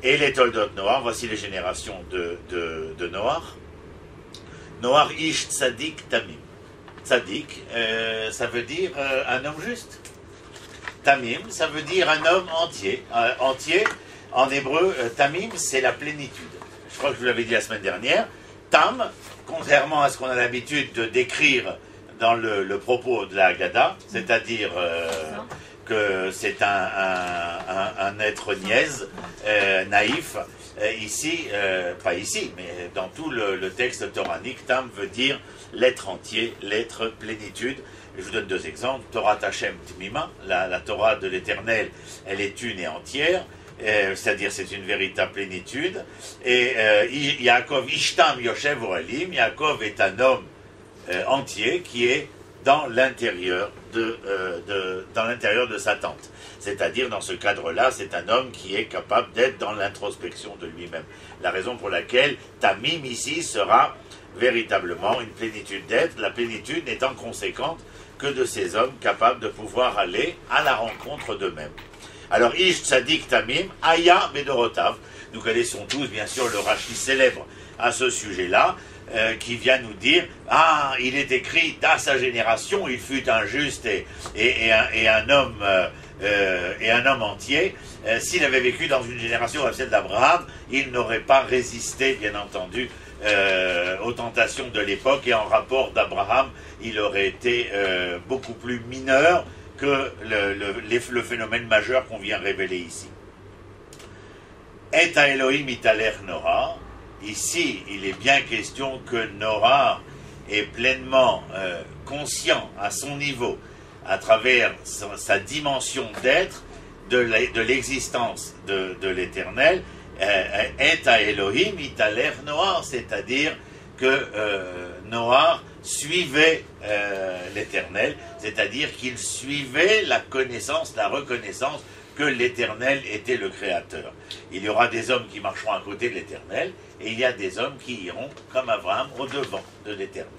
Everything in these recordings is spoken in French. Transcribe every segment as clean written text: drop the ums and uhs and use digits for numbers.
Et les Toldot Noach, voici les générations de Noach. Noach ish tzadik tamim. Tzadik, ça veut dire un homme juste. Tamim, ça veut dire un homme entier. Entier, en hébreu, tamim, c'est la plénitude. Je crois que je vous l'avais dit la semaine dernière. Tam, contrairement à ce qu'on a l'habitude de décrire dans le propos de la Haggadah, c'est-à-dire que c'est un être niaise, naïf. Ici, pas ici, mais dans tout le texte toranique, Tam veut dire l'être entier, l'être plénitude. Je vous donne deux exemples. Torah Hashem Tmima, la Torah de l'Éternel, elle est une et entière, c'est-à-dire c'est une véritable plénitude. Et Yaakov Ishtam Yoshev Orelim, Yaakov est un homme entier qui est dans l'intérieur de sa tente. C'est-à-dire, dans ce cadre-là, c'est un homme qui est capable d'être dans l'introspection de lui-même. La raison pour laquelle Tamim ici sera véritablement une plénitude d'être, la plénitude n'étant conséquente que de ces hommes capables de pouvoir aller à la rencontre d'eux-mêmes. Alors, Ish Tzadik Tamim, Aya Bedorotav, nous connaissons tous bien sûr le Rashi célèbre à ce sujet-là, qui vient nous dire, il est écrit, dans sa génération, il fut un juste et un homme entier. S'il avait vécu dans une génération comme celle d'Abraham, il n'aurait pas résisté, bien entendu, aux tentations de l'époque, et en rapport d'Abraham, il aurait été beaucoup plus mineur que le phénomène majeur qu'on vient révéler ici. Et à Elohim italer Nora. Ici, il est bien question que Nora est pleinement conscient à son niveau, à travers sa dimension d'être, de l'existence de l'Éternel, est à Elohim italer Noah, c'est-à-dire que Noah suivait l'Éternel, c'est-à-dire qu'il suivait la connaissance, la reconnaissance que l'Éternel était le Créateur. Il y aura des hommes qui marcheront à côté de l'Éternel, et il y a des hommes qui iront, comme Abraham, au-devant de l'Éternel.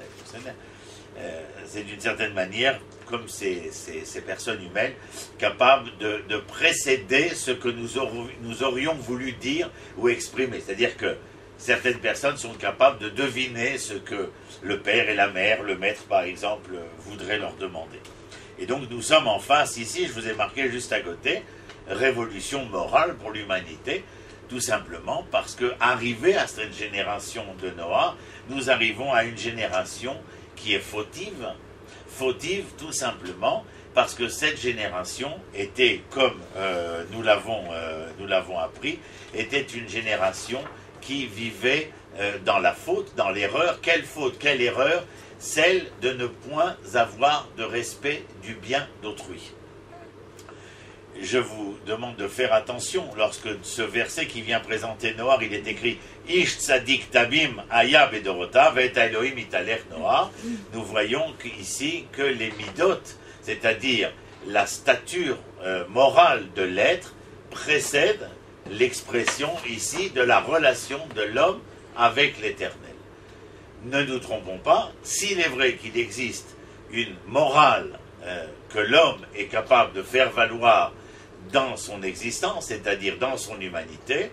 C'est d'une certaine manière, comme ces personnes humaines, capables de précéder ce que nous aurions voulu dire ou exprimer. C'est-à-dire que certaines personnes sont capables de deviner ce que le père et la mère, le maître par exemple, voudraient leur demander. Et donc nous sommes en face, ici, je vous ai marqué juste à côté, révolution morale pour l'humanité, tout simplement parce que, arrivé à cette génération de Noah, nous arrivons à une génération qui est fautive tout simplement parce que cette génération était, comme nous l'avons appris, était une génération qui vivait dans la faute, dans l'erreur. Quelle faute, quelle erreur? Celle de ne point avoir de respect du bien d'autrui. Je vous demande de faire attention lorsque ce verset qui vient présenter Noah, il est écrit Ish tzadik tabim aya bedorotav et Elohim italer Noah. Nous voyons ici que les midot, c'est-à-dire la stature morale de l'être, précède l'expression ici de la relation de l'homme avec l'Éternel. Ne nous trompons pas, s'il est vrai qu'il existe une morale que l'homme est capable de faire valoir dans son existence, c'est-à-dire dans son humanité,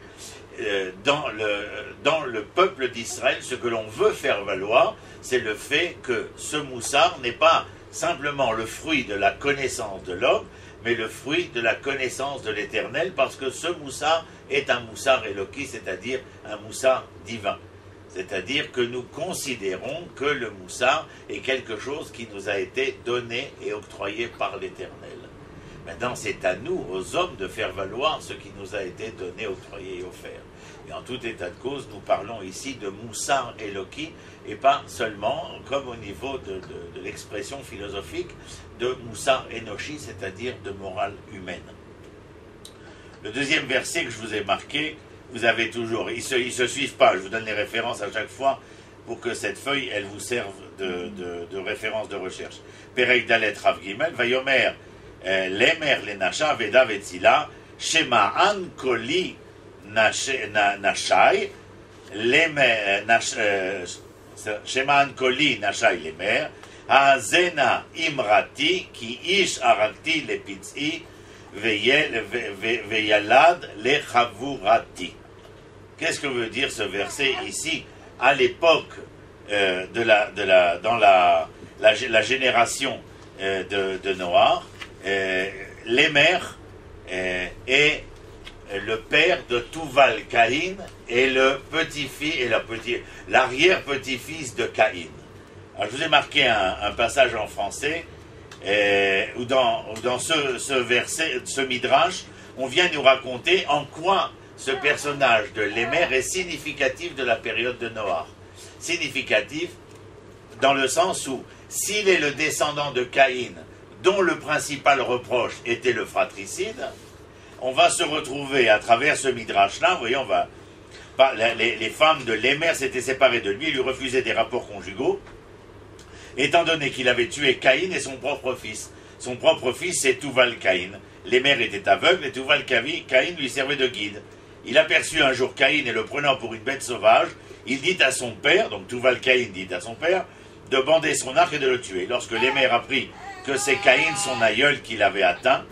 dans le peuple d'Israël, ce que l'on veut faire valoir, c'est le fait que ce moussar n'est pas simplement le fruit de la connaissance de l'homme, mais le fruit de la connaissance de l'Éternel, parce que ce moussar est un moussar éloqui, c'est-à-dire un moussar divin. C'est-à-dire que nous considérons que le moussar est quelque chose qui nous a été donné et octroyé par l'Éternel. Maintenant, c'est à nous, aux hommes, de faire valoir ce qui nous a été donné, octroyé et offert. Et en tout état de cause, nous parlons ici de moussar éloqui, et pas seulement, comme au niveau de l'expression philosophique, de moussar enoshi, c'est-à-dire de morale humaine. Le deuxième verset que je vous ai marqué, vous avez toujours, ils se suivent pas, je vous donne les références à chaque fois pour que cette feuille, elle vous serve de référence de recherche. Perek Dalet Rav Gimel, Vayomer, Lemer Lenasha, Veda Vetzila, Shema An Koli Nashai, Shema An Koli Nashai Lemer, Azena Imrati, Ki Ish Arakti Lepitzi, veyalad lechavurati. Qu'est-ce que veut dire ce verset ici? À l'époque dans la génération de Noach, Lémer est le père de Tuval Caïn et le petit-fils et l'arrière-petit-fils de Caïn. Alors, je vous ai marqué un passage en français où dans ce verset, ce midrash, on vient nous raconter en quoi ce personnage de Lémer est significatif de la période de Noach. Significatif dans le sens où s'il est le descendant de Caïn, dont le principal reproche était le fratricide, on va se retrouver à travers ce midrash-là, vous voyez, les femmes de Lémer s'étaient séparées de lui, lui refusaient des rapports conjugaux, étant donné qu'il avait tué Caïn et son propre fils. Son propre fils, c'est Tuval Caïn. Lémer était aveugle et Tuval Caïn lui servait de guide. Il aperçut un jour Caïn et le prenant pour une bête sauvage, il dit à son père, donc Tuval Caïn dit à son père, de bander son arc et de le tuer. Lorsque Lémer apprit que c'est Caïn, son aïeul, qui l'avait atteint,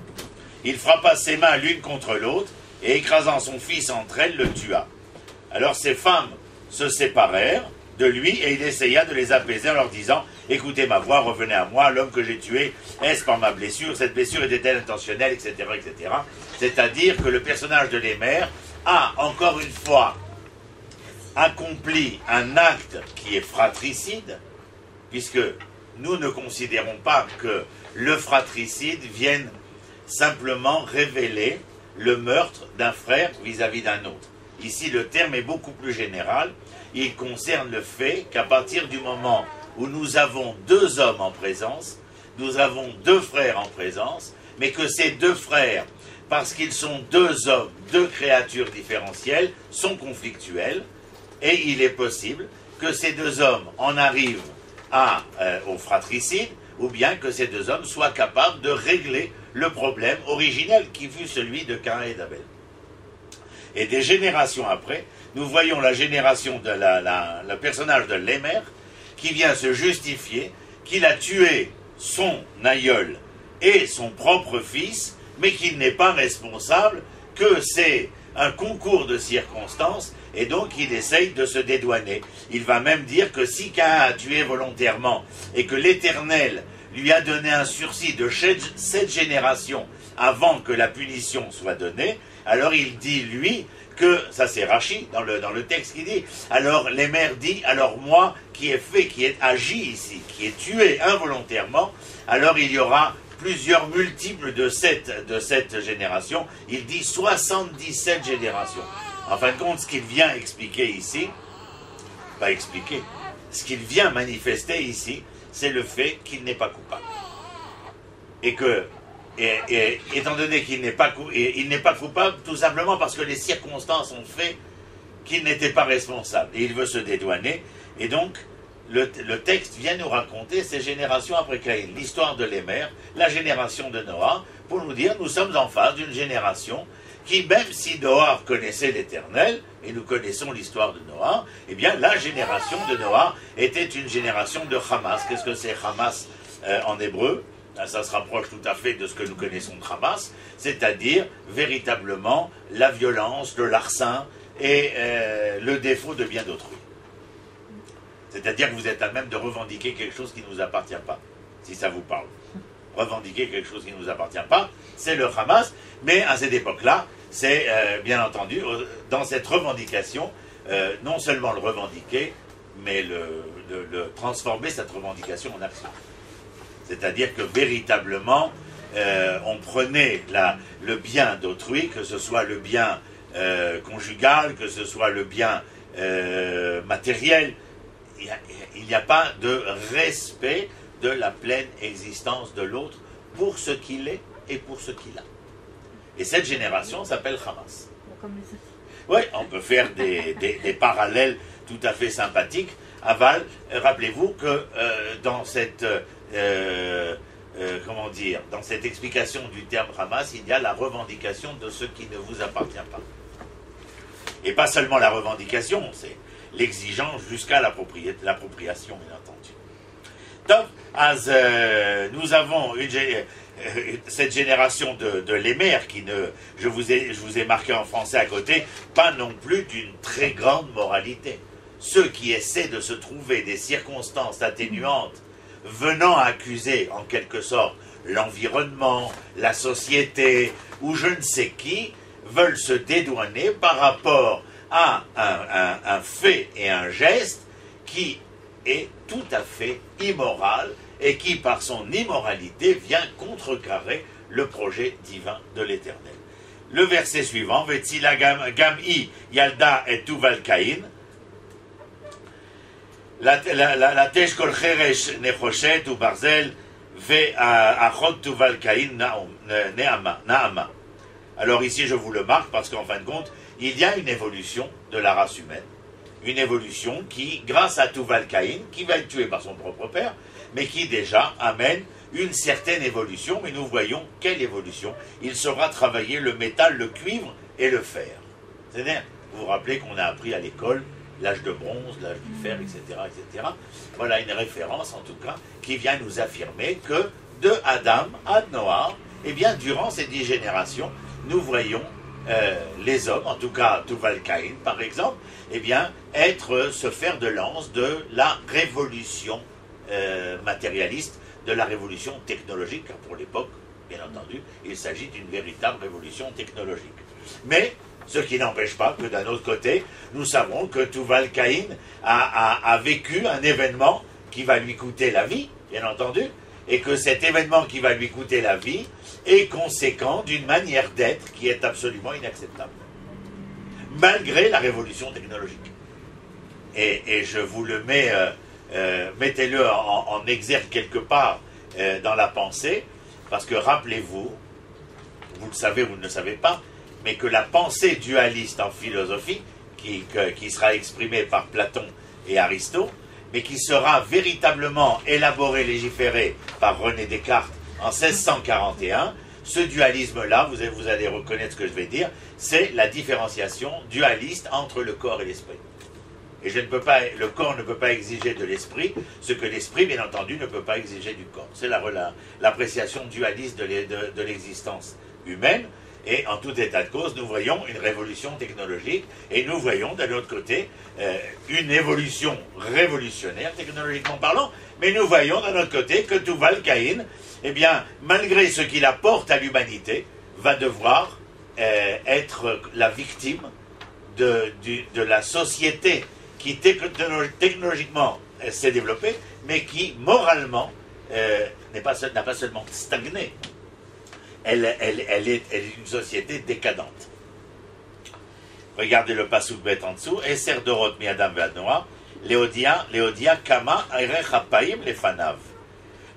il frappa ses mains l'une contre l'autre et écrasant son fils entre elles, le tua. Alors ces femmes se séparèrent de lui et il essaya de les apaiser en leur disant « Écoutez ma voix, revenez à moi, l'homme que j'ai tué, est-ce par ma blessure? Cette blessure était-elle intentionnelle, etc. etc. » C'est-à-dire que le personnage de Lémer a, encore une fois, accompli un acte qui est fratricide, puisque nous ne considérons pas que le fratricide vienne simplement révéler le meurtre d'un frère vis-à-vis d'un autre. Ici, le terme est beaucoup plus général. Il concerne le fait qu'à partir du moment où nous avons deux hommes en présence, nous avons deux frères en présence, mais que ces deux frères, parce qu'ils sont deux hommes, deux créatures différentielles, sont conflictuels, et il est possible que ces deux hommes en arrivent au fratricide, ou bien que ces deux hommes soient capables de régler le problème originel qui fut celui de Caïn et d'Abel. Et des générations après, nous voyons la génération de le personnage de Lémer qui vient se justifier qu'il a tué son aïeul et son propre fils, mais qu'il n'est pas responsable, que c'est un concours de circonstances, et donc il essaye de se dédouaner. Il va même dire que si Caïn a tué volontairement et que l'Éternel lui a donné un sursis de 7 générations avant que la punition soit donnée, alors il dit, lui, que, ça c'est Rachi, dans le texte qui dit, alors Lémer dit, alors moi, qui ai agi ici, qui ai tué involontairement, alors il y aura plusieurs multiples de cette génération, il dit 77 générations. En fin de compte, ce qu'il vient expliquer ici, pas expliquer, ce qu'il vient manifester ici, c'est le fait qu'il n'est pas coupable. Et que, étant donné qu'il n'est pas coupable, tout simplement parce que les circonstances ont fait qu'il n'était pas responsable. Et il veut se dédouaner. Et donc, le texte vient nous raconter ces générations après Caïn, l'histoire de Lémer, la génération de Noach, pour nous dire, nous sommes en face d'une génération qui, même si Noach connaissait l'Éternel, et nous connaissons l'histoire de Noach, eh bien, la génération de Noach était une génération de Hamas. Qu'est-ce que c'est Hamas en hébreu? Ça se rapproche tout à fait de ce que nous connaissons de Hamas, c'est-à-dire véritablement la violence, le larcin et le défaut de bien d'autrui. C'est-à-dire que vous êtes à même de revendiquer quelque chose qui ne vous appartient pas, si ça vous parle. Revendiquer quelque chose qui ne nous appartient pas, c'est le Hamas, mais à cette époque-là, c'est bien entendu, dans cette revendication, non seulement le revendiquer, mais le transformer cette revendication en action. C'est-à-dire que véritablement, on prenait le bien d'autrui, que ce soit le bien conjugal, que ce soit le bien matériel. Il n'y a pas de respect de la pleine existence de l'autre pour ce qu'il est et pour ce qu'il a. Et cette génération s'appelle Hamas. Oui, on peut faire des parallèles tout à fait sympathiques. Aval, rappelez-vous que dans cette dans cette explication du terme Hamas, il y a la revendication de ce qui ne vous appartient pas. Et pas seulement la revendication, c'est l'exigence jusqu'à l'appropriation, bien entendu. Donc, nous avons cette génération de Lémère, qui ne, je vous ai marqué en français à côté, pas non plus d'une très grande moralité. Ceux qui essaient de se trouver des circonstances atténuantes venant accuser en quelque sorte l'environnement, la société ou je ne sais qui, veulent se dédouaner par rapport à un fait et un geste qui est tout à fait immoral et qui, par son immoralité, vient contrecarrer le projet divin de l'Éternel. Le verset suivant, Vetsila Gam'i Yalda et Tuval Caïn, la Tesh Kol Cheresh Nechoshet ou Barzel, Ve Achot Tuval Caïn Naama. Alors ici, je vous le marque parce qu'en fin de compte, il y a une évolution de la race humaine. Une évolution qui, grâce à Tuval Caïn, qui va être tué par son propre père, mais qui déjà amène une certaine évolution, mais nous voyons quelle évolution. Il saura travailler le métal, le cuivre et le fer. C'est-à-dire, vous vous rappelez qu'on a appris à l'école l'âge de bronze, l'âge du fer, etc., etc. Voilà une référence, en tout cas, qui vient nous affirmer que de Adam à Noah, eh bien, durant ces 10 générations, nous voyons les hommes, en tout cas Tuval Caïn par exemple, eh bien, se faire de lance de la révolution matérialiste, de la révolution technologique, car pour l'époque, bien entendu, il s'agit d'une véritable révolution technologique. Mais, ce qui n'empêche pas que d'un autre côté, nous savons que Tuval Caïn a vécu un événement qui va lui coûter la vie, bien entendu, et que cet événement qui va lui coûter la vie est conséquent d'une manière d'être qui est absolument inacceptable, malgré la révolution technologique. Et je vous le mets, mettez-le en exergue quelque part dans la pensée, parce que rappelez-vous, vous le savez ou vous ne le savez pas, mais que la pensée dualiste en philosophie, qui sera exprimée par Platon et Aristote, mais qui sera véritablement élaborée, légiférée par René Descartes en 1641, ce dualisme-là, vous allez reconnaître ce que je vais dire, c'est la différenciation dualiste entre le corps et l'esprit. Et le corps ne peut pas exiger de l'esprit ce que l'esprit, bien entendu, ne peut pas exiger du corps. C'est l'appréciation dualiste de l'existence humaine. Et en tout état de cause, nous voyons une révolution technologique et nous voyons d'un autre côté une évolution révolutionnaire, technologiquement parlant, mais nous voyons d'un autre côté que Tuval Caïn, eh bien, malgré ce qu'il apporte à l'humanité, va devoir être la victime de la société qui technologiquement s'est développée, mais qui moralement n'a pas seulement stagné. Elle est une société décadente. Regardez le pasuk bet en dessous. Eser dorot mi Adam ve'ad Noah, Leodia kama erech hapaim lefanav.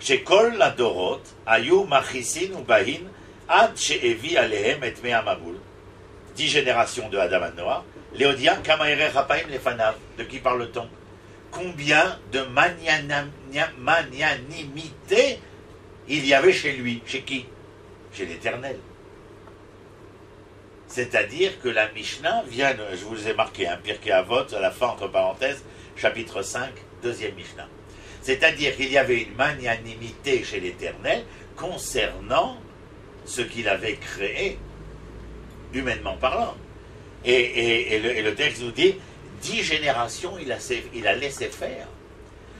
Shekol ladorot ayu machisin ubahin ad she'evi alehem et mea mabul. 10 générations de Adam à Noah. Leodia kama erech hapaim lefanav. De qui parle-t-on? Combien de magnanimité il y avait chez lui? Chez qui? Chez l'Éternel. C'est-à-dire que la Mishnah vient, je vous ai marqué, Pirkei Avot, à la fin, entre parenthèses, chapitre 5, deuxième Mishnah. C'est-à-dire qu'il y avait une magnanimité chez l'Éternel concernant ce qu'il avait créé, humainement parlant. Et le texte nous dit, 10 générations, il a laissé faire.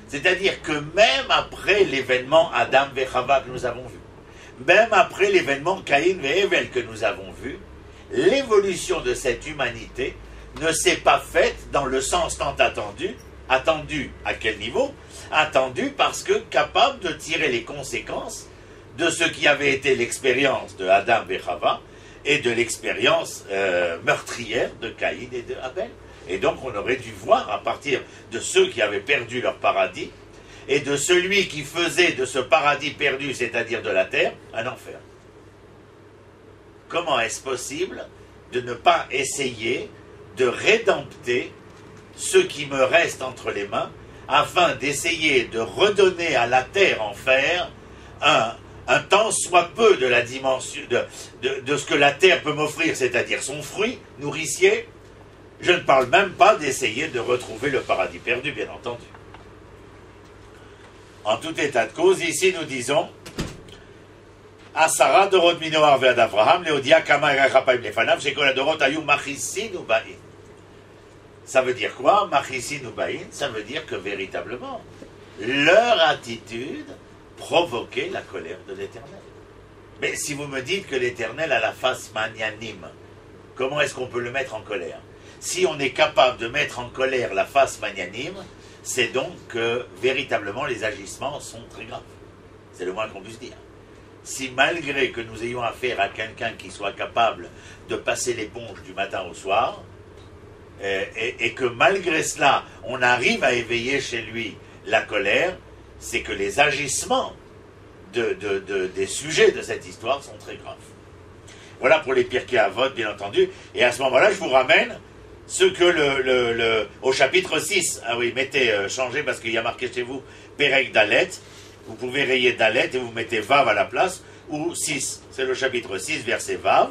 C'est-à-dire que même après l'événement Adam et Chava que nous avons vu, même après l'événement Caïn et Hevel que nous avons vu, l'évolution de cette humanité ne s'est pas faite dans le sens tant attendu. Attendu à quel niveau? Attendu parce que capable de tirer les conséquences de ce qui avait été l'expérience de Adam et Chava et de l'expérience meurtrière de Caïn et de Abel. Et donc on aurait dû voir à partir de ceux qui avaient perdu leur paradis et de celui qui faisait de ce paradis perdu, c'est-à-dire de la terre, un enfer. Comment est-ce possible de ne pas essayer de rédempter ce qui me reste entre les mains, afin d'essayer de redonner à la terre enfer un tant soit peu de la dimension de ce que la terre peut m'offrir, c'est-à-dire son fruit nourricier. Je ne parle même pas d'essayer de retrouver le paradis perdu, bien entendu. En tout état de cause, ici nous disons Asara Dorot Minoar Ve'ad Avraham, Leodia Kama Erachapayim Lefanav, Shekol Adorot Ayu Machisin Ubain. Ça veut dire quoi, Machisin Ubain? Ça veut dire que véritablement, leur attitude provoquait la colère de l'Éternel. Mais si vous me dites que l'Éternel a la face magnanime, comment est-ce qu'on peut le mettre en colère? Si on est capable de mettre en colère la face magnanime, c'est donc que véritablement les agissements sont très graves. C'est le moins qu'on puisse dire. Si malgré que nous ayons affaire à quelqu'un qui soit capable de passer l'éponge du matin au soir, et que malgré cela, on arrive à éveiller chez lui la colère, c'est que les agissements des sujets de cette histoire sont très graves. Voilà pour les Pirkei Avot, bien entendu. Et à ce moment-là, je vous ramène ce que au chapitre 6, ah oui, mettez, changez parce qu'il y a marqué chez vous Perek Dalet. Vous pouvez rayer Dalet et vous mettez Vav à la place, ou 6. C'est le chapitre 6, verset Vav.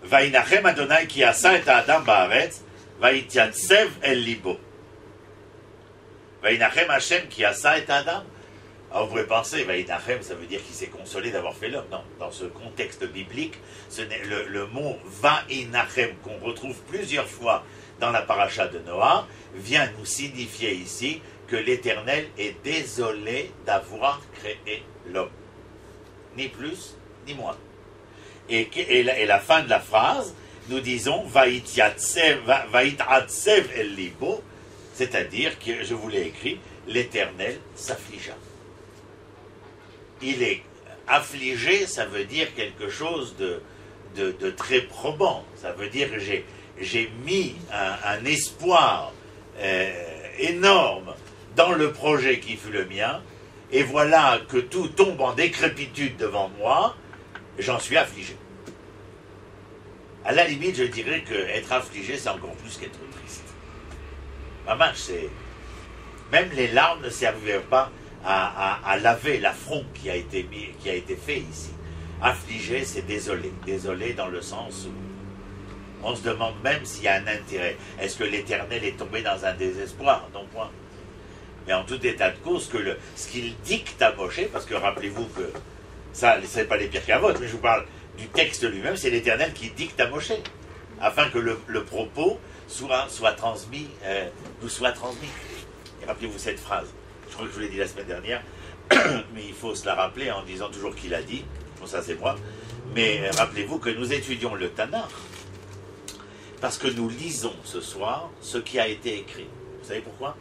Vaïnachem Adonai ki asa et Adam ba'aretz, vaïtiatsev el libo. Vaïnachem Hashem ki asa et Adam. Alors vous pourrez penser, Vaïnachem, ça veut dire qu'il s'est consolé d'avoir fait l'homme. Non, dans ce contexte biblique, le mot Vaïnachem, qu'on retrouve plusieurs fois dans la paracha de Noah, vient nous signifier ici que l'Éternel est désolé d'avoir créé l'homme. Ni plus, ni moins. Et la fin de la phrase, nous disons Vaït'atsev el libo, c'est-à-dire que, je vous l'ai écrit, l'Éternel s'affligea. Il est affligé, ça veut dire quelque chose de très probant. Ça veut dire que j'ai mis un espoir énorme dans le projet qui fut le mien, et voilà que tout tombe en décrépitude devant moi, j'en suis affligé. À la limite, je dirais qu'être affligé, c'est encore plus qu'être triste. Maman, même les larmes ne servaient pas à laver l'affront qui a été fait ici. Affligé, c'est désolé. Désolé dans le sens où on se demande même s'il y a un intérêt. Est-ce que l'Éternel est tombé dans un désespoir? Non point. Mais en tout état de cause, ce qu'il dicte à Moshe, parce que rappelez-vous que ça, ce n'est pas les Pirkei Avot, mais je vous parle du texte lui-même, c'est l'Éternel qui dicte à Moshe, afin que le propos soit transmis, nous soit transmis. Et rappelez-vous cette phrase, je crois que je vous l'ai dit la semaine dernière, mais il faut se la rappeler en disant toujours qu'il a dit, bon ça c'est moi, mais rappelez-vous que nous étudions le Tanakh, parce que nous lisons ce soir ce qui a été écrit. Vous savez pourquoi?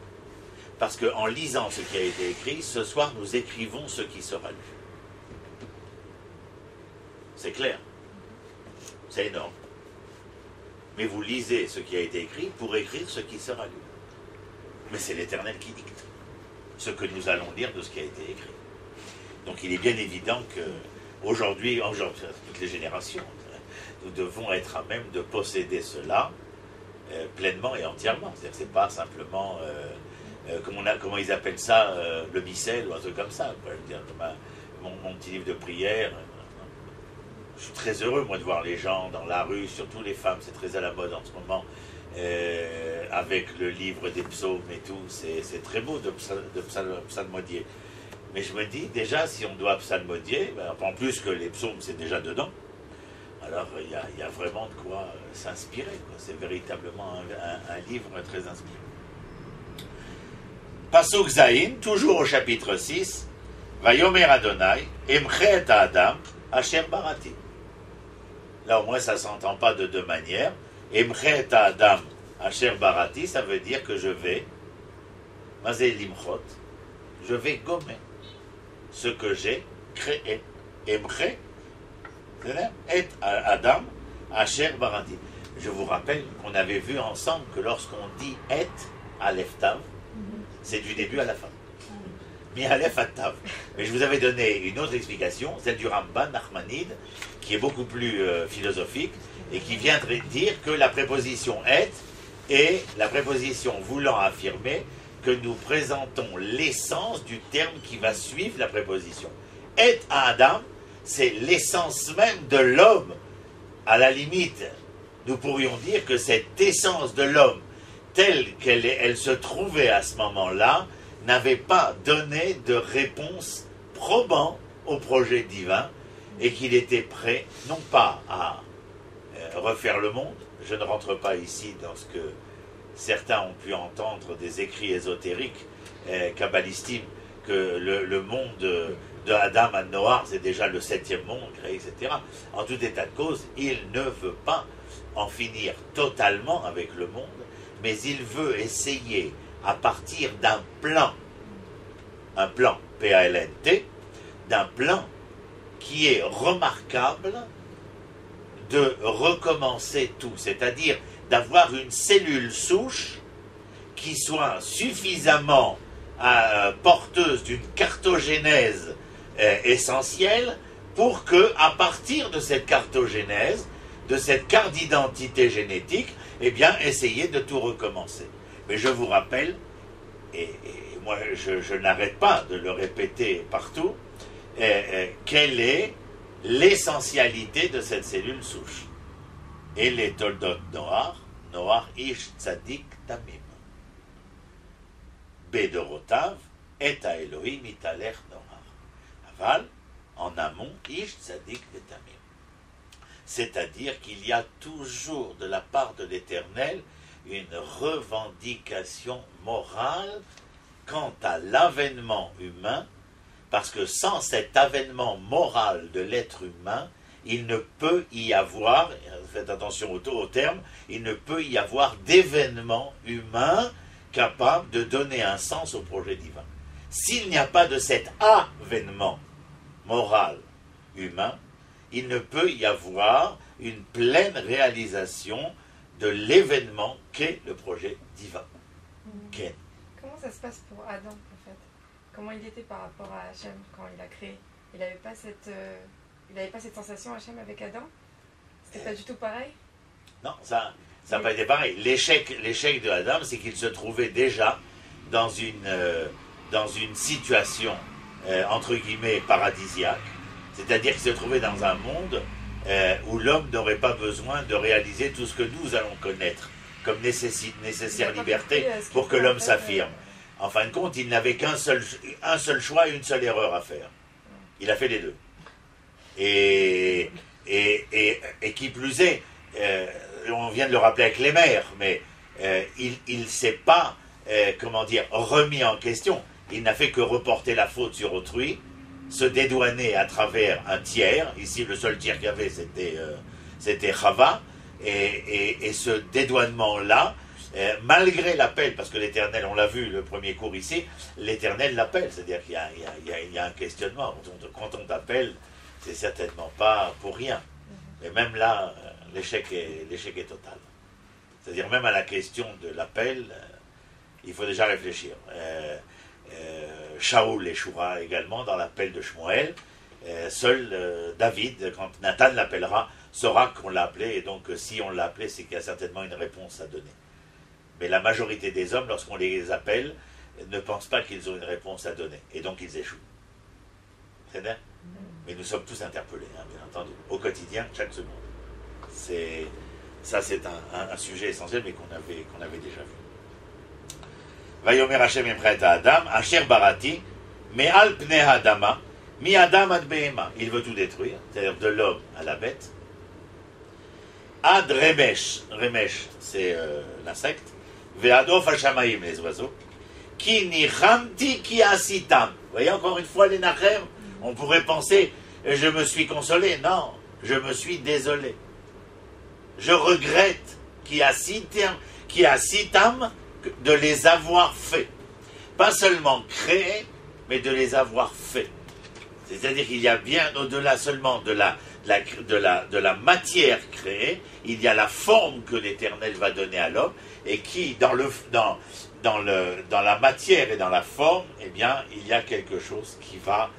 Parce qu'en lisant ce qui a été écrit, ce soir nous écrivons ce qui sera lu. C'est clair. C'est énorme. Mais vous lisez ce qui a été écrit pour écrire ce qui sera lu. Mais c'est l'Éternel qui dicte ce que nous allons lire de ce qui a été écrit. Donc il est bien évident qu'aujourd'hui, toutes les générations, nous devons être à même de posséder cela pleinement et entièrement. C'est-à-dire que ce n'est pas simplement... comment ils appellent ça, le missel ou un truc comme ça. Quoi. Je veux dire, mon petit livre de prière. Je suis très heureux, moi, de voir les gens dans la rue, surtout les femmes, c'est très à la mode en ce moment, avec le livre des psaumes et tout. C'est très beau de psalmodier. Mais je me dis, déjà, si on doit psalmodier, en plus que les psaumes, c'est déjà dedans, alors il y a vraiment de quoi s'inspirer. C'est véritablement un livre très inspirant. Pasuk Zayin, toujours au chapitre 6, Vayomer Adonai, Emche et Adam, Asher Barati. Là au moins ça ne s'entend pas de deux manières. Emche et Adam, Asher Barati, ça veut dire que je vais, Mazé Limchot, je vais gommer ce que j'ai créé. Emche et Adam, Asher Barati. Je vous rappelle qu'on avait vu ensemble que lorsqu'on dit et à l'Eftav, c'est du début à la fin. Mi-Aleph At-Tav. Mais je vous avais donné une autre explication, celle du Ramban Nachmanide, qui est beaucoup plus philosophique, et qui vient dire que la préposition est la préposition voulant affirmer que nous présentons l'essence du terme qui va suivre la préposition. Et à Adam, c'est l'essence même de l'homme. À la limite, nous pourrions dire que cette essence de l'homme, telle qu'elle se trouvait à ce moment-là, n'avait pas donné de réponse probant au projet divin et qu'il était prêt, non pas à refaire le monde, je ne rentre pas ici dans ce que certains ont pu entendre des écrits ésotériques, kabbalistiques, que le monde de Adam à Noah, c'est déjà le 7e monde créé, etc. En tout état de cause, il ne veut pas en finir totalement avec le monde, mais il veut essayer, à partir d'un plan, un plan P-A-L-N-T, d'un plan qui est remarquable, de recommencer tout, c'est-à-dire d'avoir une cellule souche qui soit suffisamment porteuse d'une cartogénèse essentielle pour que, à partir de cette cartogénèse, de cette carte d'identité génétique, eh bien, essayer de tout recommencer. Mais je vous rappelle, et moi je n'arrête pas de le répéter partout, quelle est l'essentialité de cette cellule souche. Et les Toldot Noach, Noach ish tzadik tamim. Bedorotav et à Elohim italech Noach. Aval, en amont, ish tzadik tamim. C'est-à-dire qu'il y a toujours de la part de l'Éternel une revendication morale quant à l'avènement humain, parce que sans cet avènement moral de l'être humain, il ne peut y avoir, faites attention au terme, il ne peut y avoir d'événement humain capable de donner un sens au projet divin. S'il n'y a pas de cet avènement moral humain, il ne peut y avoir une pleine réalisation de l'événement qu'est le projet divin. Ken. Comment ça se passe pour Adam, en fait? Comment il était par rapport à Hachem quand il a créé? Il n'avait pas cette sensation, Hachem, avec Adam? C'était pas du tout pareil? Non, ça n'a pas été pareil. L'échec de Adam, c'est qu'il se trouvait déjà dans une situation, entre guillemets, paradisiaque. C'est-à-dire qu'il se trouvait dans un monde où l'homme n'aurait pas besoin de réaliser tout ce que nous allons connaître comme nécessaire liberté pour que l'homme s'affirme. En fin de compte, il n'avait qu'un seul choix et une seule erreur à faire. Il a fait les deux. Et qui plus est, on vient de le rappeler avec les mères, mais il ne s'est pas, remis en question. Il n'a fait que reporter la faute sur autrui, se dédouaner à travers un tiers. Ici, le seul tiers qu'il y avait, c'était Chava. Et ce dédouanement-là, malgré l'appel, parce que l'Éternel, on l'a vu le premier cours ici, l'Éternel l'appelle, c'est-à-dire qu'il y a un questionnement. Quand on t'appelle, c'est certainement pas pour rien. Mais même là, l'échec est total. C'est-à-dire même à la question de l'appel, il faut déjà réfléchir. Shaoul échouera également dans l'appel de Shmuel. Seul David, quand Nathan l'appellera, saura qu'on l'a appelé, et donc si on l'a appelé, c'est qu'il y a certainement une réponse à donner. Mais la majorité des hommes, lorsqu'on les appelle, ne pensent pas qu'ils ont une réponse à donner, et donc ils échouent. C'est bien. Mais nous sommes tous interpellés, hein, bien entendu, au quotidien, chaque seconde. Ça, c'est un sujet essentiel, mais qu'on avait déjà vu. Vayomer Hashem emchet Adam, Asher barati, me'al pnei Adama, mi Adam ad behema. Il veut tout détruire, c'est-à-dire de l'homme à la bête. Ad remesh, remesh, c'est l'insecte. Ve'adof hashamaim, les oiseaux. Ki nichamti ki asitam. Vous voyez encore une fois les nachem. On pourrait penser, je me suis consolé. Non, je me suis désolé. Je regrette qui asitam de les avoir faits. Pas seulement créés, mais de les avoir faits. C'est-à-dire qu'il y a bien au-delà seulement de la matière créée, il y a la forme que l'Éternel va donner à l'homme, et qui, dans la matière et dans la forme, eh bien, il y a quelque chose qui va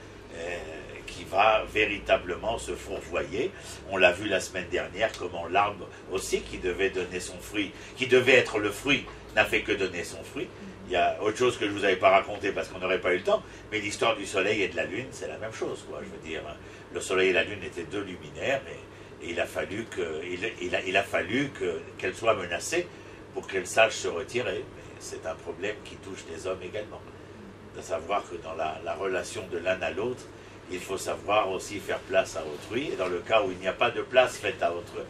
véritablement se fourvoyer. On l'a vu la semaine dernière, comment l'arbre aussi, qui devait donner son fruit, qui devait être le fruit, n'a fait que donner son fruit. Il y a autre chose que je ne vous avais pas raconté parce qu'on n'aurait pas eu le temps, mais l'histoire du soleil et de la lune, c'est la même chose, quoi. Je veux dire, le soleil et la lune étaient deux luminaires, et il a fallu qu'elles soient menacées pour qu'elles sachent se retirer. Mais c'est un problème qui touche les hommes également, de savoir que dans la relation de l'un à l'autre, il faut savoir aussi faire place à autrui. Et dans le cas où il n'y a pas de place faite à autrui,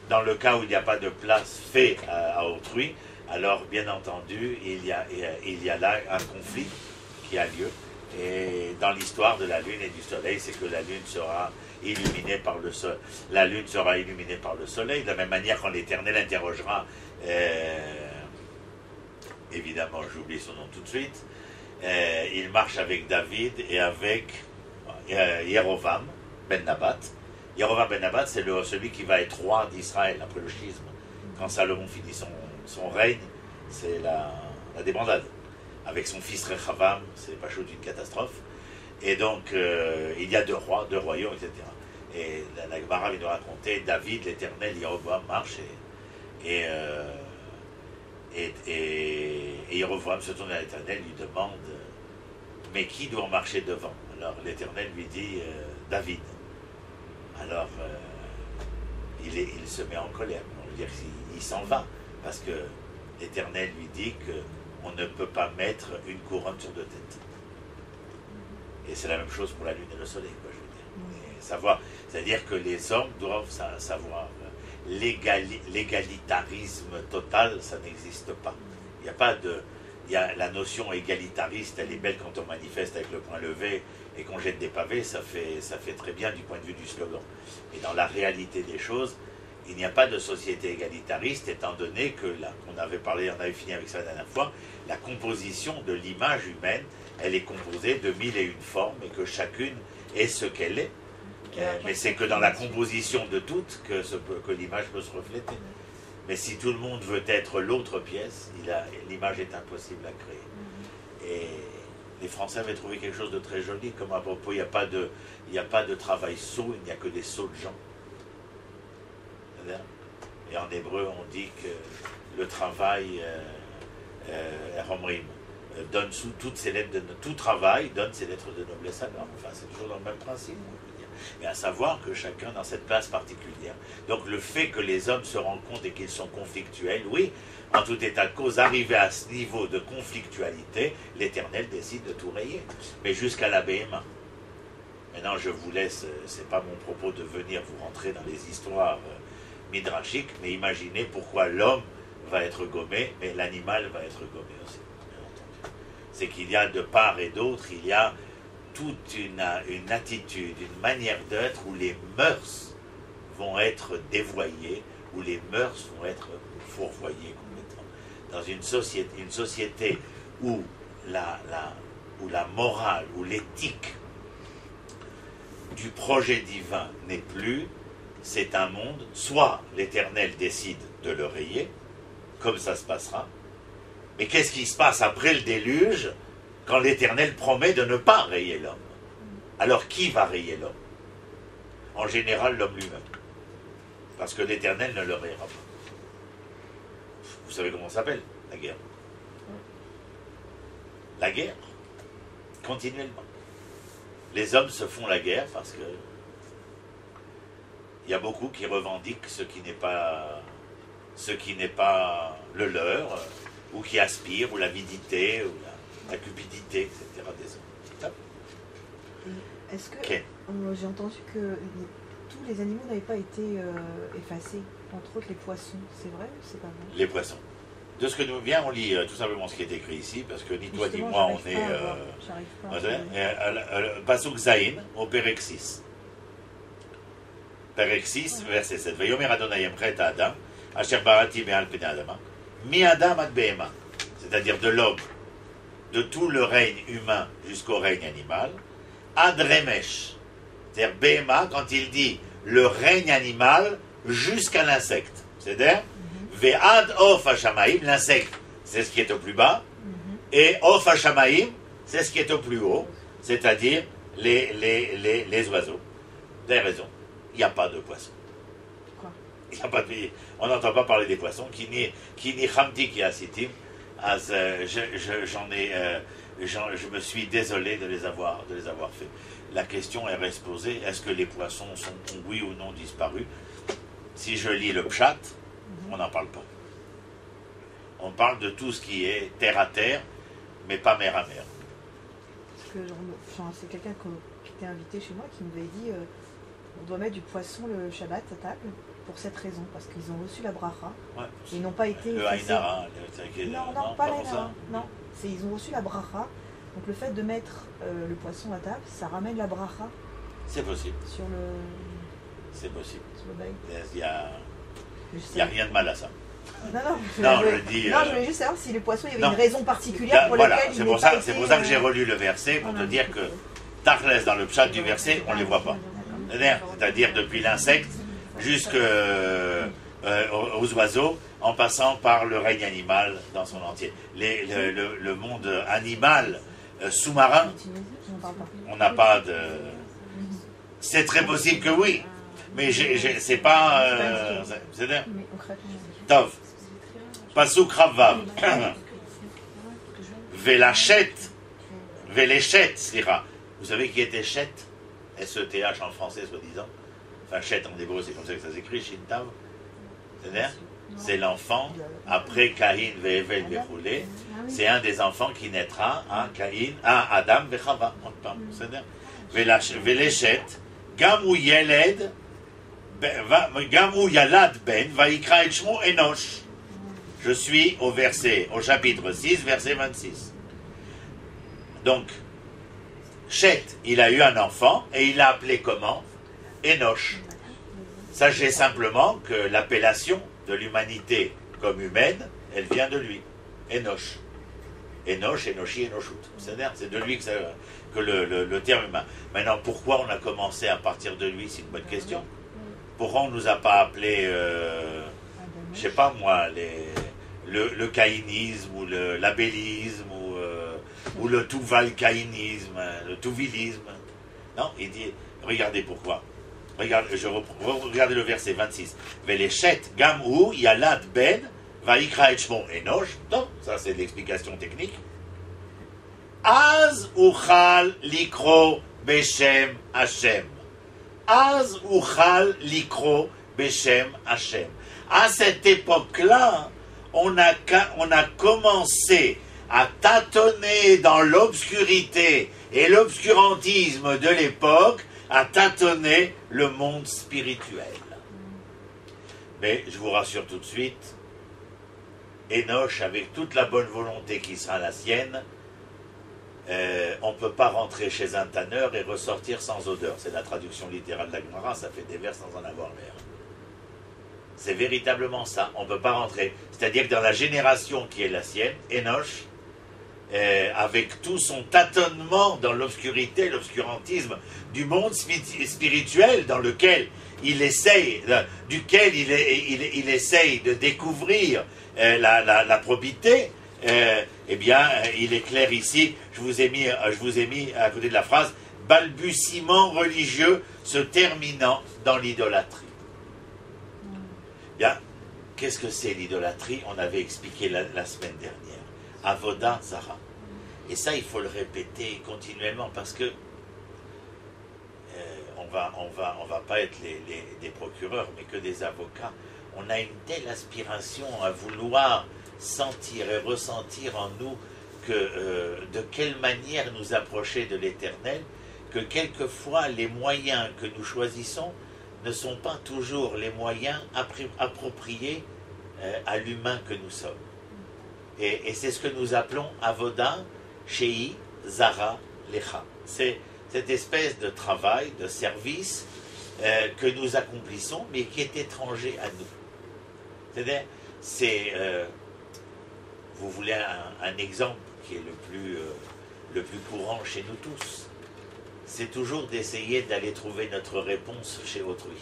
dans le cas où il n'y a pas de place faite à autrui, alors bien entendu, il y a là un conflit qui a lieu. Et dans l'histoire de la Lune et du Soleil, c'est que la Lune sera illuminée par le Soleil. La Lune sera illuminée par le Soleil. De la même manière, quand l'Éternel interrogera, évidemment, j'oublie son nom tout de suite, il marche avec David et avec Yerovam ben Nabat. Yerovam ben Nabat, c'est celui qui va être roi d'Israël après le schisme. Quand Salomon finit son règne, c'est la débandade. Avec son fils Rechavam, c'est pas chaud d'une catastrophe. Et donc, il y a deux rois, deux royaumes, etc. Et la Gemara vient de raconter, David, l'Éternel, Yerovam marche, et Yerovam se tourne à l'Éternel, lui demande, mais qui doit marcher devant? Alors l'Éternel lui dit, David. Alors, il se met en colère, on veut dire qu'il s'en va, parce que l'Éternel lui dit qu'on ne peut pas mettre une couronne sur deux têtes. Et c'est la même chose pour la Lune et le Soleil, quoi, je veux dire. Et savoir, c'est-à-dire que les hommes doivent savoir, l'égalitarisme total, ça n'existe pas. Il n'y a pas de... la notion égalitariste, elle est belle quand on manifeste avec le poing levé et qu'on jette des pavés, ça fait très bien du point de vue du slogan. Et dans la réalité des choses, il n'y a pas de société égalitariste, étant donné que, on avait fini avec ça la dernière fois, la composition de l'image humaine, elle est composée de 1001 formes et que chacune est ce qu'elle est. Mais c'est que dans la composition de toutes que l'image peut se refléter. Mais si tout le monde veut être l'autre pièce, l'image est impossible à créer. Et les Français avaient trouvé quelque chose de très joli, comme à propos, il n'y a pas de travail sot, il n'y a que des sots de gens. Et en hébreu, on dit que le travail, donne sous toutes ses lettres tout travail donne ses lettres de noblesse à l'homme. Enfin, c'est toujours dans le même principe, on peut dire. Mais à savoir que chacun dans cette place particulière. Donc le fait que les hommes se rendent compte et qu'ils sont conflictuels, oui, en tout état de cause, arrivé à ce niveau de conflictualité, l'Éternel décide de tout rayer. Mais jusqu'à la BMA. Maintenant, je vous laisse, c'est pas mon propos de venir vous rentrer dans les histoires midrashiques, mais imaginez pourquoi l'homme va être gommé, mais l'animal va être gommé aussi. C'est qu'il y a de part et d'autre, il y a toute une attitude, une manière d'être où les mœurs vont être dévoyées, où les mœurs vont être fourvoyées complètement. Dans une société où la morale, où l'éthique du projet divin n'est plus, c'est un monde, soit l'Éternel décide de le rayer, comme ça se passera, mais qu'est-ce qui se passe après le déluge, quand l'Éternel promet de ne pas rayer l'homme? Alors qui va rayer l'homme? En général, l'homme lui-même. Parce que l'Éternel ne le rayera pas. Vous savez comment ça s'appelle, la guerre? La guerre, continuellement. Les hommes se font la guerre parce que il y a beaucoup qui revendiquent ce qui n'est pas le leur, ou qui aspirent, ou l'avidité, ou la cupidité, etc. des hommes. Est-ce que j'ai entendu que tous les animaux n'avaient pas été effacés, entre autres les poissons, c'est vrai ou c'est pas vrai? Les poissons. De ce que nous vient, on lit tout simplement ce qui est écrit ici, parce que ni toi ni moi on est... Pasuk Zayin, au Perek 6. Perek 6, verset 7. Vayomer Adonai Emchet Adam, Asher barati me'al pnei adama, mi Adam ad behema, c'est-à-dire de l'homme, de tout le règne humain jusqu'au règne animal, ad remesh, c'est-à-dire behema, quand il dit le règne animal jusqu'à l'insecte, c'est-à-dire ve'ad of hashamaim, l'insecte, c'est ce qui est au plus bas, et of hashamaim, c'est ce qui est au plus haut, c'est-à-dire les oiseaux. Vous avez raison, il n'y a pas de poissons. Quoi? Il y a pas de, on n'entend pas parler des poissons, qui ni chamti qui asitim, je me suis désolé de les avoir fait. La question reste posée, est-ce que les poissons ont oui ou non disparu? Si je lis le pshat, on n'en parle pas. On parle de tout ce qui est terre à terre, mais pas mer à mer. c'est quelqu'un qui était invité chez moi qui m'avait dit on doit mettre du poisson le Shabbat à table pour cette raison, parce qu'ils ont reçu la bracha, ils n'ont pas été le effacés. Ainara, non, pas l'Ainara, non, ils ont reçu la bracha, donc le fait de mettre le poisson à table, ça ramène la bracha. C'est possible. Sur le... C'est possible. Sur le bail. Il n'y a rien de mal à ça. Non, je voulais juste savoir si les poissons, il y avait une raison particulière pour laquelle c'est pour ça que j'ai relu le verset, pour te dire que Tachlès, dans le pshat du verset, on ne les voit pas. C'est-à-dire depuis l'insecte jusqu'aux oiseaux, en passant par le règne animal dans son entier. Le monde animal sous-marin, on n'a pas de... C'est très possible que oui, mais c'est pas... c'est-à-dire... Tov. Pasuk Ravav. Velechet, Sira. Vous savez qui était Chet? S-E-T-H en français, soi-disant. Enfin, Chet en hébreu, c'est comme ça que ça s'écrit, Shintav. C'est-à-dire, c'est l'enfant, après Caïn, Ve'evel, Ve'choulé, c'est un des enfants qui naîtra à Caïn, à Adam, Ve'chava. C'est-à-dire, Velechet, Gamou Yeled, Gamou Yalad Ben, Vaikra et Shmo Enosh. Je suis au chapitre 6, verset 26. Donc, Chet, il a eu un enfant et il l'a appelé comment? Enoch. Sachez simplement que l'appellation de l'humanité comme humaine, elle vient de lui. Enoch. Enoch, Enochi, Enochut. C'est de lui que le terme humain. Maintenant, pourquoi on a commencé à partir de lui? C'est une bonne question. Pourquoi on ne nous a pas appelé, je ne sais pas moi, le caïnisme ou l'abélisme ou le touval-caïnisme, le touvilisme? Non, il dit, regardez pourquoi. Regardez le verset 26. Velechet gamou yalad ben vaikra et shmo enosh. Non, ça c'est l'explication technique. Az uchal likro beshem Hashem. Az uchal likro beshem Hashem. À cette époque-là, on a commencé à tâtonner dans l'obscurité et l'obscurantisme de l'époque, à tâtonner le monde spirituel. Mais je vous rassure tout de suite, Enoch, avec toute la bonne volonté qui sera la sienne, on ne peut pas rentrer chez un tanneur et ressortir sans odeur. C'est la traduction littérale de la Gemara, ça fait des vers sans en avoir l'air. C'est véritablement ça, on ne peut pas rentrer. C'est-à-dire que dans la génération qui est la sienne, Enoch, avec tout son tâtonnement dans l'obscurité, l'obscurantisme du monde spirituel dans lequel il essaye, il essaye de découvrir la probité, eh bien, il est clair ici, je vous ai mis à côté de la phrase, balbutiement religieux se terminant dans l'idolâtrie. Bien, qu'est-ce que c'est l'idolâtrie? On avait expliqué la semaine dernière. Avoda Zara. Et ça, il faut le répéter continuellement parce que on va pas être des procureurs, mais que des avocats. On a une telle aspiration à vouloir sentir et ressentir en nous de quelle manière nous approcher de l'Éternel, que quelquefois les moyens que nous choisissons ne sont pas toujours les moyens appropriés à l'humain que nous sommes. Et c'est ce que nous appelons Avoda, Shei, Zara, Lecha. C'est cette espèce de travail, de service que nous accomplissons, mais qui est étranger à nous. C'est-à-dire, vous voulez un exemple qui est le plus courant chez nous tous. C'est toujours d'essayer d'aller trouver notre réponse chez autrui.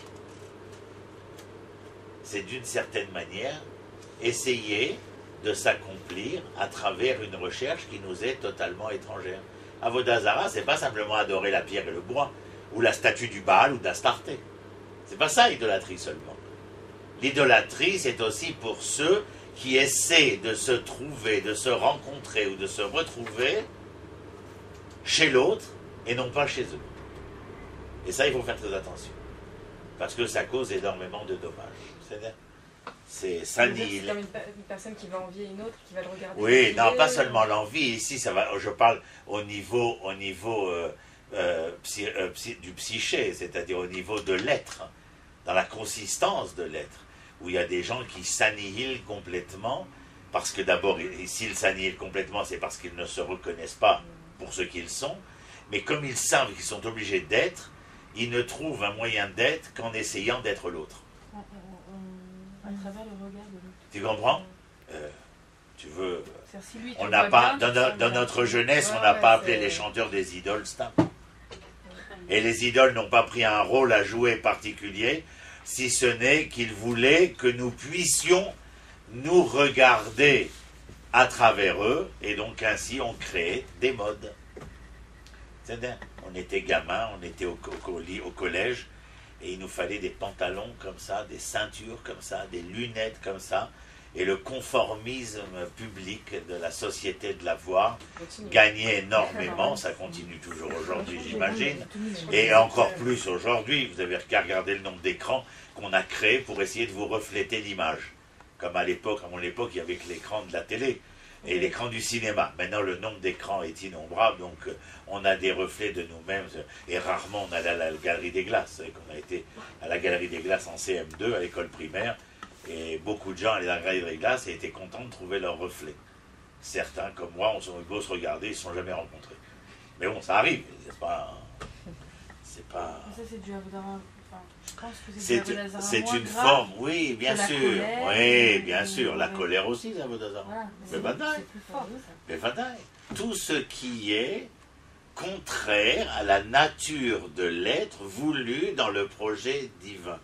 C'est d'une certaine manière essayer de s'accomplir à travers une recherche qui nous est totalement étrangère. Avodah Zara, c'est pas simplement adorer la pierre et le bois, ou la statue du Baal ou d'Astarté. C'est pas ça l'idolâtrie seulement. L'idolâtrie, c'est aussi pour ceux qui essaient de se trouver, de se rencontrer ou de se retrouver chez l'autre et non pas chez eux. Et ça, il faut faire très attention. Parce que ça cause énormément de dommages. C'est-à-dire, C'est C'est Sunny Hill. comme une personne qui va envier une autre, qui va le regarder. Oui, non, reculer. pas seulement l'envie. Ici, je parle au niveau du psyché, c'est-à-dire au niveau de l'être, dans la consistance de l'être, où il y a des gens qui s'annihilent complètement, parce que d'abord, s'ils s'annihilent complètement, c'est parce qu'ils ne se reconnaissent pas pour ce qu'ils sont, mais comme ils savent qu'ils sont obligés d'être, ils ne trouvent un moyen d'être qu'en essayant d'être l'autre. À travers le regard de l'autre. Tu comprends Tu veux... Si lui, On n'a pas, dans notre jeunesse, on n'a pas appelé les chanteurs des idoles stars. Et les idoles n'ont pas pris un rôle à jouer particulier, si ce n'est qu'ils voulaient que nous puissions nous regarder à travers eux, et donc ainsi on créait des modes. C'est-à-dire, on était gamin, on était au collège, et il nous fallait des pantalons comme ça, des ceintures comme ça, des lunettes comme ça, et le conformisme public de la société de la voix gagnait énormément, ça continue toujours aujourd'hui j'imagine, et encore plus aujourd'hui, vous avez qu'à regarder le nombre d'écrans qu'on a créés pour essayer de vous refléter l'image, comme à mon époque il y avait que l'écran de la télé, et l'écran du cinéma. Maintenant, le nombre d'écrans est innombrable, donc on a des reflets de nous-mêmes, et rarement on allait à la Galerie des Glaces. On a été à la Galerie des Glaces en CM2, à l'école primaire, et beaucoup de gens allaient à la Galerie des Glaces et étaient contents de trouver leurs reflets. Certains, comme moi, on s'est beau se regarder, ils ne se sont jamais rencontrés. Mais bon, ça arrive, c'est pas... Ça, c'est du Avodah. Je pense que c'est une forme, oui, bien sûr. Oui, bien sûr. La colère aussi, ça vaut Mais badaï. Mais badaï. Tout ce qui est contraire à la nature de l'être voulu dans le projet divin.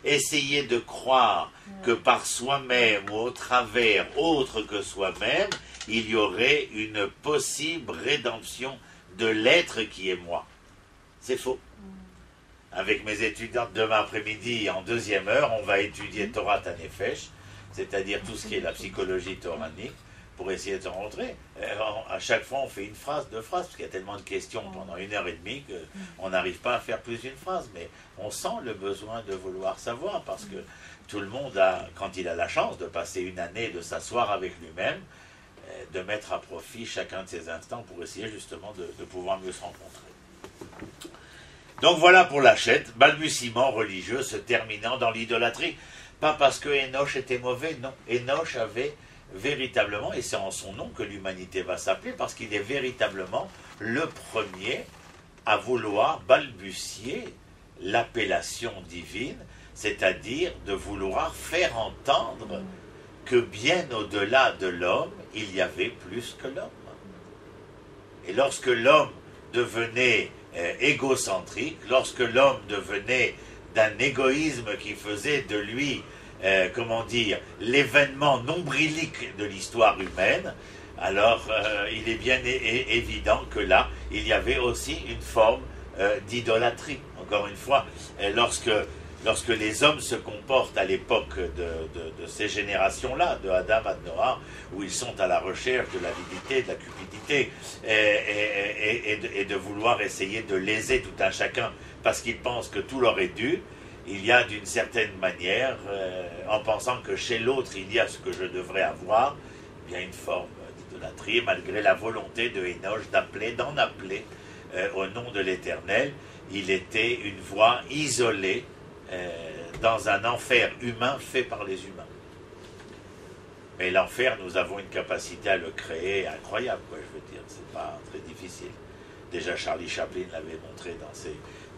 Essayer de croire que par soi-même ou au travers autre que soi-même, il y aurait une possible rédemption de l'être qui est moi. C'est faux. Avec mes étudiantes demain après-midi, en 2e heure, on va étudier Torah Tanefesh, c'est-à-dire tout ce qui est la psychologie toranique, pour essayer de se rencontrer. À chaque fois, on fait une phrase, 2 phrases, parce qu'il y a tellement de questions pendant 1h30 qu'on n'arrive pas à faire plus d'une phrase. Mais on sent le besoin de vouloir savoir, parce que tout le monde a, quand il a la chance de passer une année, de s'asseoir avec lui-même, de mettre à profit chacun de ces instants pour essayer justement de pouvoir mieux se rencontrer. Donc voilà pour l'Hachette, balbutiement religieux se terminant dans l'idolâtrie. Pas parce que Enoch était mauvais, non. Enoch avait véritablement, et c'est en son nom que l'humanité va s'appeler, parce qu'il est véritablement le premier à vouloir balbutier l'appellation divine, c'est-à-dire de vouloir faire entendre que bien au-delà de l'homme, il y avait plus que l'homme. Et lorsque l'homme devenait égocentrique, lorsque l'homme devenait d'un égoïsme qui faisait de lui, l'événement nombrilique de l'histoire humaine, alors il est bien évident que là, il y avait aussi une forme d'idolâtrie. Encore une fois, lorsque les hommes se comportent à l'époque de ces générations-là, de Adam à Noah, où ils sont à la recherche de l'avidité, de la cupidité, et de vouloir essayer de léser tout un chacun parce qu'ils pensent que tout leur est dû, il y a d'une certaine manière, en pensant que chez l'autre il y a ce que je devrais avoir, il y a une forme d'idolâtrie, malgré la volonté de Enoch d'en appeler au nom de l'Éternel. Il était une voix isolée dans un enfer humain fait par les humains. Mais l'enfer, nous avons une capacité à le créer incroyable, quoi, je veux dire, c'est pas très difficile. Déjà Charlie Chaplin l'avait montré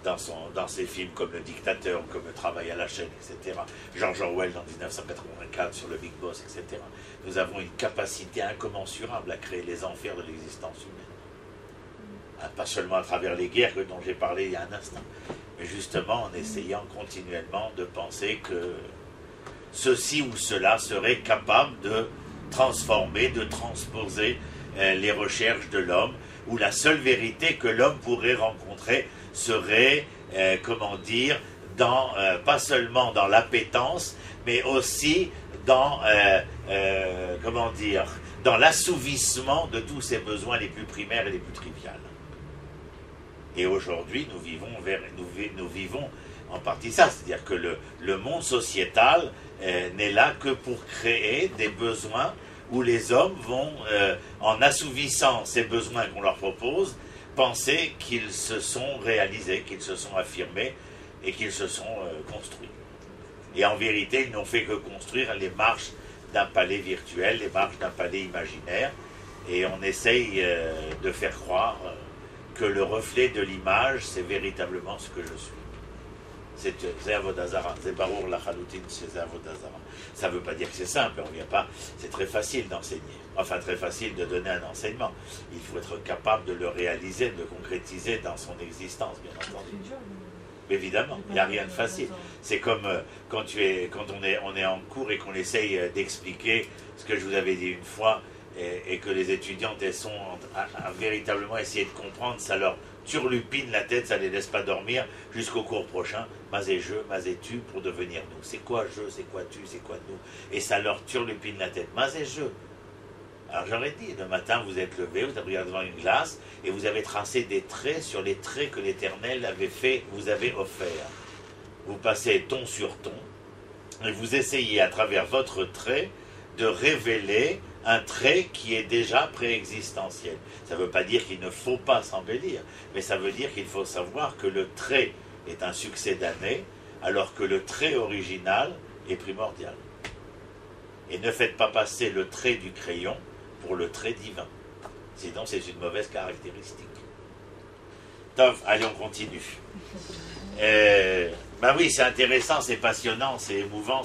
dans ses films comme Le Dictateur, comme Le Travail à la chaîne, etc. George Orwell dans 1984 sur le Big Boss, etc. Nous avons une capacité incommensurable à créer les enfers de l'existence humaine. Pas seulement à travers les guerres dont j'ai parlé il y a un instant, mais justement en essayant continuellement de penser que ceci ou cela serait capable de transformer, de transposer les recherches de l'homme, où la seule vérité que l'homme pourrait rencontrer serait, pas seulement dans l'appétence, mais aussi dans, dans l'assouvissement de tous ses besoins les plus primaires et les plus triviales. Et aujourd'hui, nous vivons en partie ça, c'est-à-dire que le monde sociétal n'est là que pour créer des besoins où les hommes vont, en assouvissant ces besoins qu'on leur propose, penser qu'ils se sont réalisés, qu'ils se sont affirmés et qu'ils se sont construits. Et en vérité, ils n'ont fait que construire les marches d'un palais virtuel, les marches d'un palais imaginaire, et on essaye de faire croire que le reflet de l'image, c'est véritablement ce que je suis. C'est Avodazara, c'est Barour la Chaloutin, c'est Avodazara. Ça ne veut pas dire que c'est simple, on vient pas. C'est très facile d'enseigner, enfin très facile de donner un enseignement. Il faut être capable de le réaliser, de le concrétiser dans son existence, bien entendu. Évidemment, il n'y a rien de facile. C'est comme quand on est en cours et qu'on essaye d'expliquer ce que je vous avais dit une fois et que les étudiantes elles sont à véritablement essayer de comprendre, ça leur turlupine la tête, ça ne les laisse pas dormir jusqu'au cours prochain. Mas et je, mas et tu pour devenir nous. C'est quoi je, c'est quoi tu, c'est quoi nous? Et ça leur turlupine la tête. Mas et je. Alors j'aurais dit, le matin vous êtes levé, vous avez regardé devant une glace et vous avez tracé des traits sur les traits que l'Éternel avait fait, vous avez offert. Vous passez ton sur ton et vous essayez à travers votre trait de révéler un trait qui est déjà préexistentiel. Ça ne veut pas dire qu'il ne faut pas s'embellir, mais ça veut dire qu'il faut savoir que le trait est un succès d'année, alors que le trait original est primordial. Et ne faites pas passer le trait du crayon pour le trait divin. Sinon, c'est une mauvaise caractéristique. Tov, allez, on continue. Ben oui, c'est intéressant, c'est passionnant, c'est émouvant,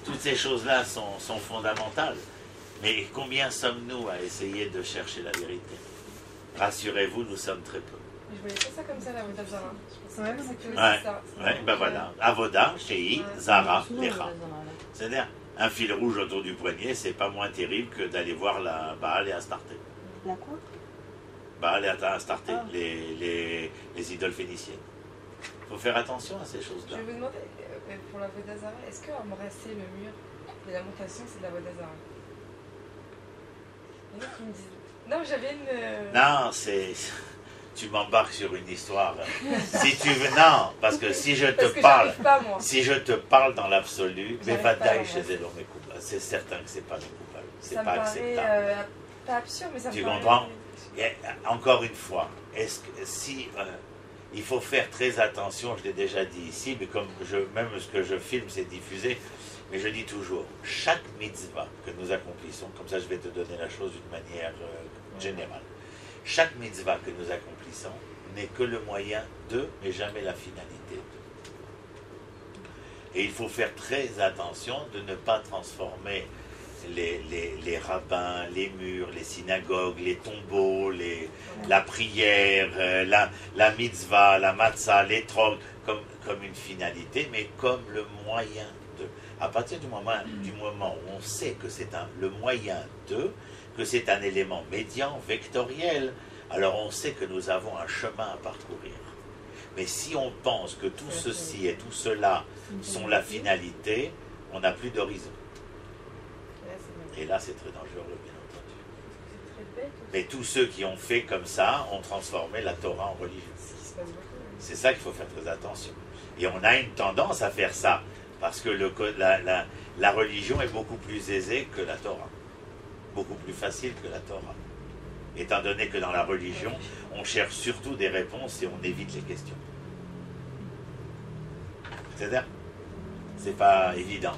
toutes ces choses-là sont fondamentales. Mais combien sommes-nous à essayer de chercher la vérité? Rassurez-vous, nous sommes très peu. Je voyais pas ça comme ça, la Avoda Zara. Je pensais pas que c'était ça. Ouais, ben voilà. Avoda, Shei, Zara, Lecha. C'est-à-dire, un fil rouge autour du poignet, c'est pas moins terrible que d'aller voir la Baal et Astarté. La quoi? Baal et Astarté, les idoles phéniciennes. Il faut faire attention à ces choses-là. Je vais vous demander, pour la Avoda Zara, est-ce que embrasser le mur de la montation, c'est de la Avoda Zara? Il y en a qui me disent... Non, j'avais une... Non, c'est... Tu m'embarques sur une histoire. Si tu veux... Non, parce que si je te parle... Pas, moi. Si je te parle dans l'absolu, c'est certain que c'est pas le coupable. C'est pas acceptable. Pas absurde, mais ça me tu paraît... comprends? Encore une fois, il faut faire très attention, je l'ai déjà dit ici, mais comme même ce que je filme, c'est diffusé, mais je dis toujours, chaque mitzvah que nous accomplissons, comme ça je vais te donner la chose d'une manière générale, chaque mitzvah que nous accomplissons n'est que le moyen de, mais jamais la finalité de. Et il faut faire très attention de ne pas transformer les rabbins, les murs, les synagogues, les tombeaux, la prière, la mitzvah, la matzah, les trocs, comme une finalité, mais comme le moyen de. À partir du moment où on sait que c'est le moyen de, que c'est un élément médian, vectoriel, alors on sait que nous avons un chemin à parcourir. Mais si on pense que tout ceci et tout cela sont la finalité, on n'a plus d'horizon. Et là, c'est très dangereux, bien entendu. Mais tous ceux qui ont fait comme ça ont transformé la Torah en religion. C'est ça qu'il faut faire très attention. Et on a une tendance à faire ça, parce que la religion est beaucoup plus aisée que la Torah. Beaucoup plus facile que la Torah. Étant donné que dans la religion, on cherche surtout des réponses et on évite les questions. C'est-à-dire, c'est pas évident.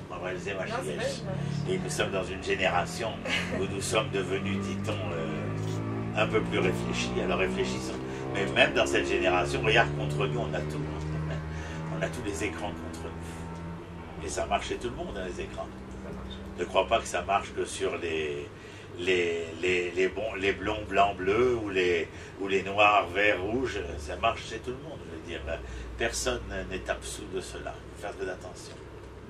Et nous sommes dans une génération où nous sommes devenus, dit-on, un peu plus réfléchis. Alors réfléchissons. Mais même dans cette génération, regarde, contre nous, on a tout. On a tous les écrans contre nous. Et ça marche chez tout le monde, hein, les écrans. Ne crois pas que ça marche que sur les blonds, blancs, bleus ou les noirs, verts, rouges. Ça marche chez tout le monde, je veux dire. Personne n'est absous de cela. Il faut faire très attention.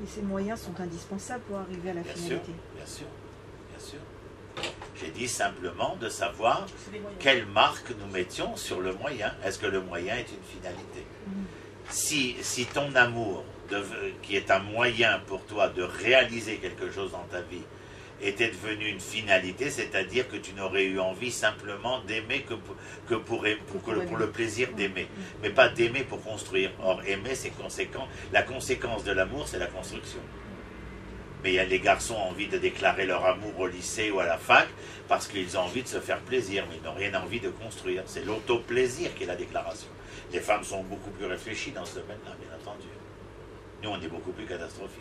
Et ces moyens sont indispensables pour arriver à la finalité. Bien sûr. J'ai dit simplement de savoir quelle marque nous mettions sur le moyen. Est-ce que le moyen est une finalité? Si ton amour, qui est un moyen pour toi de réaliser quelque chose dans ta vie, était devenu une finalité, c'est-à-dire que tu n'aurais eu envie simplement d'aimer que pour le plaisir d'aimer, mais pas d'aimer pour construire. Or, aimer, c'est conséquent. La conséquence de l'amour, c'est la construction. Mais les garçons ont envie de déclarer leur amour au lycée ou à la fac parce qu'ils ont envie de se faire plaisir, mais ils n'ont rien envie de construire. C'est l'auto-plaisir qui est la déclaration. Les femmes sont beaucoup plus réfléchies dans ce domaine-là, bien entendu. Nous, on est beaucoup plus catastrophique.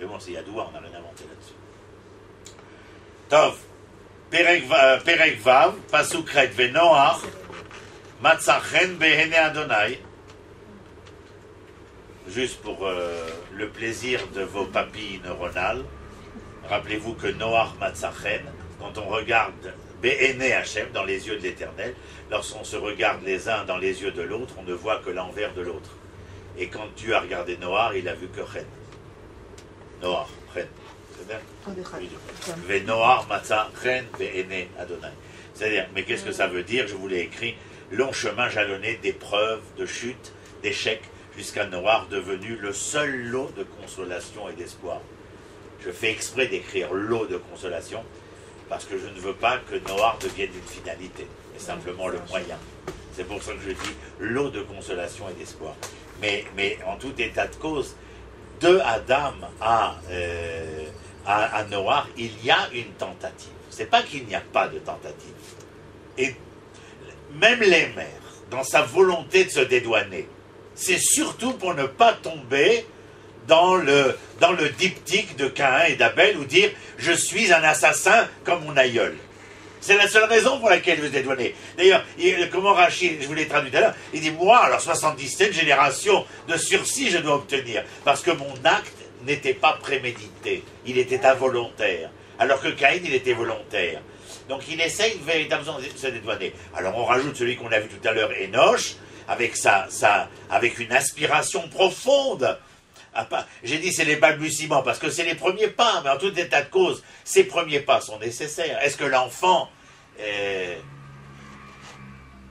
Mais bon, c'est Yadoua, on n'a rien inventé là-dessus. Tov, Perek Vav, Pasuk Ret Venoach, Matzachen Behene Adonai. Juste pour le plaisir de vos papilles neuronales, rappelez-vous que Noach Matzachen, quand on regarde Behene Hachem, dans les yeux de l'Éternel, lorsqu'on se regarde les uns dans les yeux de l'autre, on ne voit que l'envers de l'autre. Et quand Dieu a regardé Noach, il a vu que Chen. Noach, Chen. Venoach Matzachen Behene Adonai. C'est-à-dire, mais qu'est-ce que ça veut dire? Je vous l'ai écrit, long chemin jalonné d'épreuves, de chutes, d'échecs, jusqu'à Noach devenu le seul lot de consolation et d'espoir. Je fais exprès d'écrire lot de consolation, parce que je ne veux pas que Noach devienne une finalité, mais simplement le moyen. C'est pour ça que je dis lot de consolation et d'espoir. Mais en tout état de cause, de Adam à Noach, il y a une tentative. C'est pas qu'il n'y a pas de tentative. Et même les mères, dans sa volonté de se dédouaner, c'est surtout pour ne pas tomber dans le diptyque de Caïn et d'Abel ou dire « je suis un assassin comme mon aïeul ». C'est la seule raison pour laquelle il veut se dédouaner. D'ailleurs, comment Rachid, je vous l'ai traduit tout à l'heure, il dit « moi, alors 77 générations de sursis je dois obtenir, parce que mon acte n'était pas prémédité, il était involontaire, alors que Caïn, il était volontaire. » Donc il essaye véritablement de se dédouaner. Alors on rajoute celui qu'on a vu tout à l'heure, Enoch, avec une aspiration profonde. J'ai dit c'est les balbutiements, parce que c'est les premiers pas, mais en tout état de cause, ces premiers pas sont nécessaires. Est-ce que l'enfant...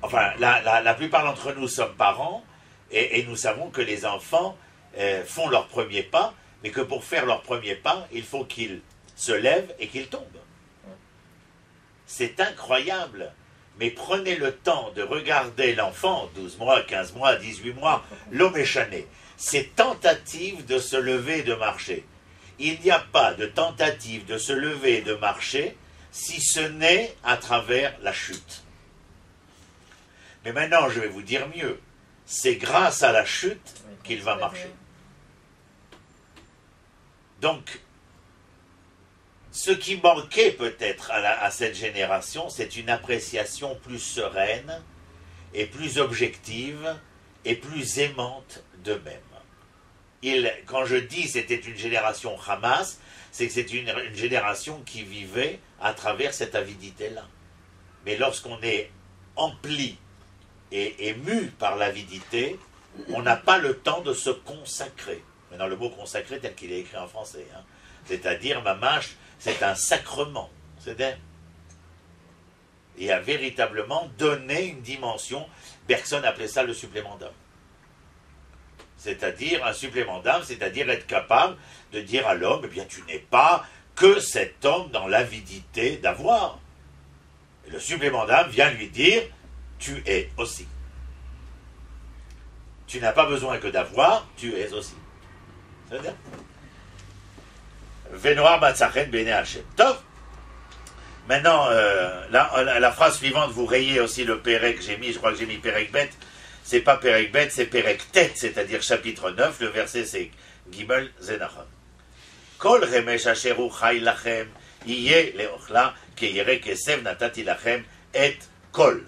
Enfin, la plupart d'entre nous sommes parents, et nous savons que les enfants font leurs premiers pas, mais que pour faire leurs premiers pas, il faut qu'ils se lèvent et qu'ils tombent. C'est incroyable. Mais prenez le temps de regarder l'enfant, 12 mois, 15 mois, 18 mois, l'homme échané. Ses tentatives de se lever et de marcher. Il n'y a pas de tentative de se lever et de marcher si ce n'est à travers la chute. Mais maintenant, je vais vous dire mieux. C'est grâce à la chute qu'il va marcher. Donc, ce qui manquait peut-être à cette génération, c'est une appréciation plus sereine et plus objective et plus aimante d'eux-mêmes. Quand je dis c'était une génération Hamas, c'est que c'est une génération qui vivait à travers cette avidité-là. Mais lorsqu'on est empli et ému par l'avidité, on n'a pas le temps de se consacrer. Maintenant, le mot consacré tel qu'il est écrit en français, hein. C'est-à-dire, mamash, c'est un sacrement. C'est-à-dire, il a véritablement donné une dimension. Bergson appelait ça le supplément d'âme. C'est-à-dire, un supplément d'âme, c'est-à-dire être capable de dire à l'homme, eh bien, tu n'es pas que cet homme dans l'avidité d'avoir. Et le supplément d'âme vient lui dire, tu es aussi. Tu n'as pas besoin que d'avoir, tu es aussi. C'est-à-dire Venoach Matzachen Bene Hachem. Top. Maintenant, la phrase suivante, vous rayez aussi le Pérek que j'ai mis, je crois que j'ai mis Pérek Bet. C'est pas Pérek Bet, c'est Pérek Tet, c'est-à-dire chapitre 9, le verset c'est Gimel Zenachon. Kol remesh asheru chai lachem, iye leochla, ke yere kesev natati lachem, et kol.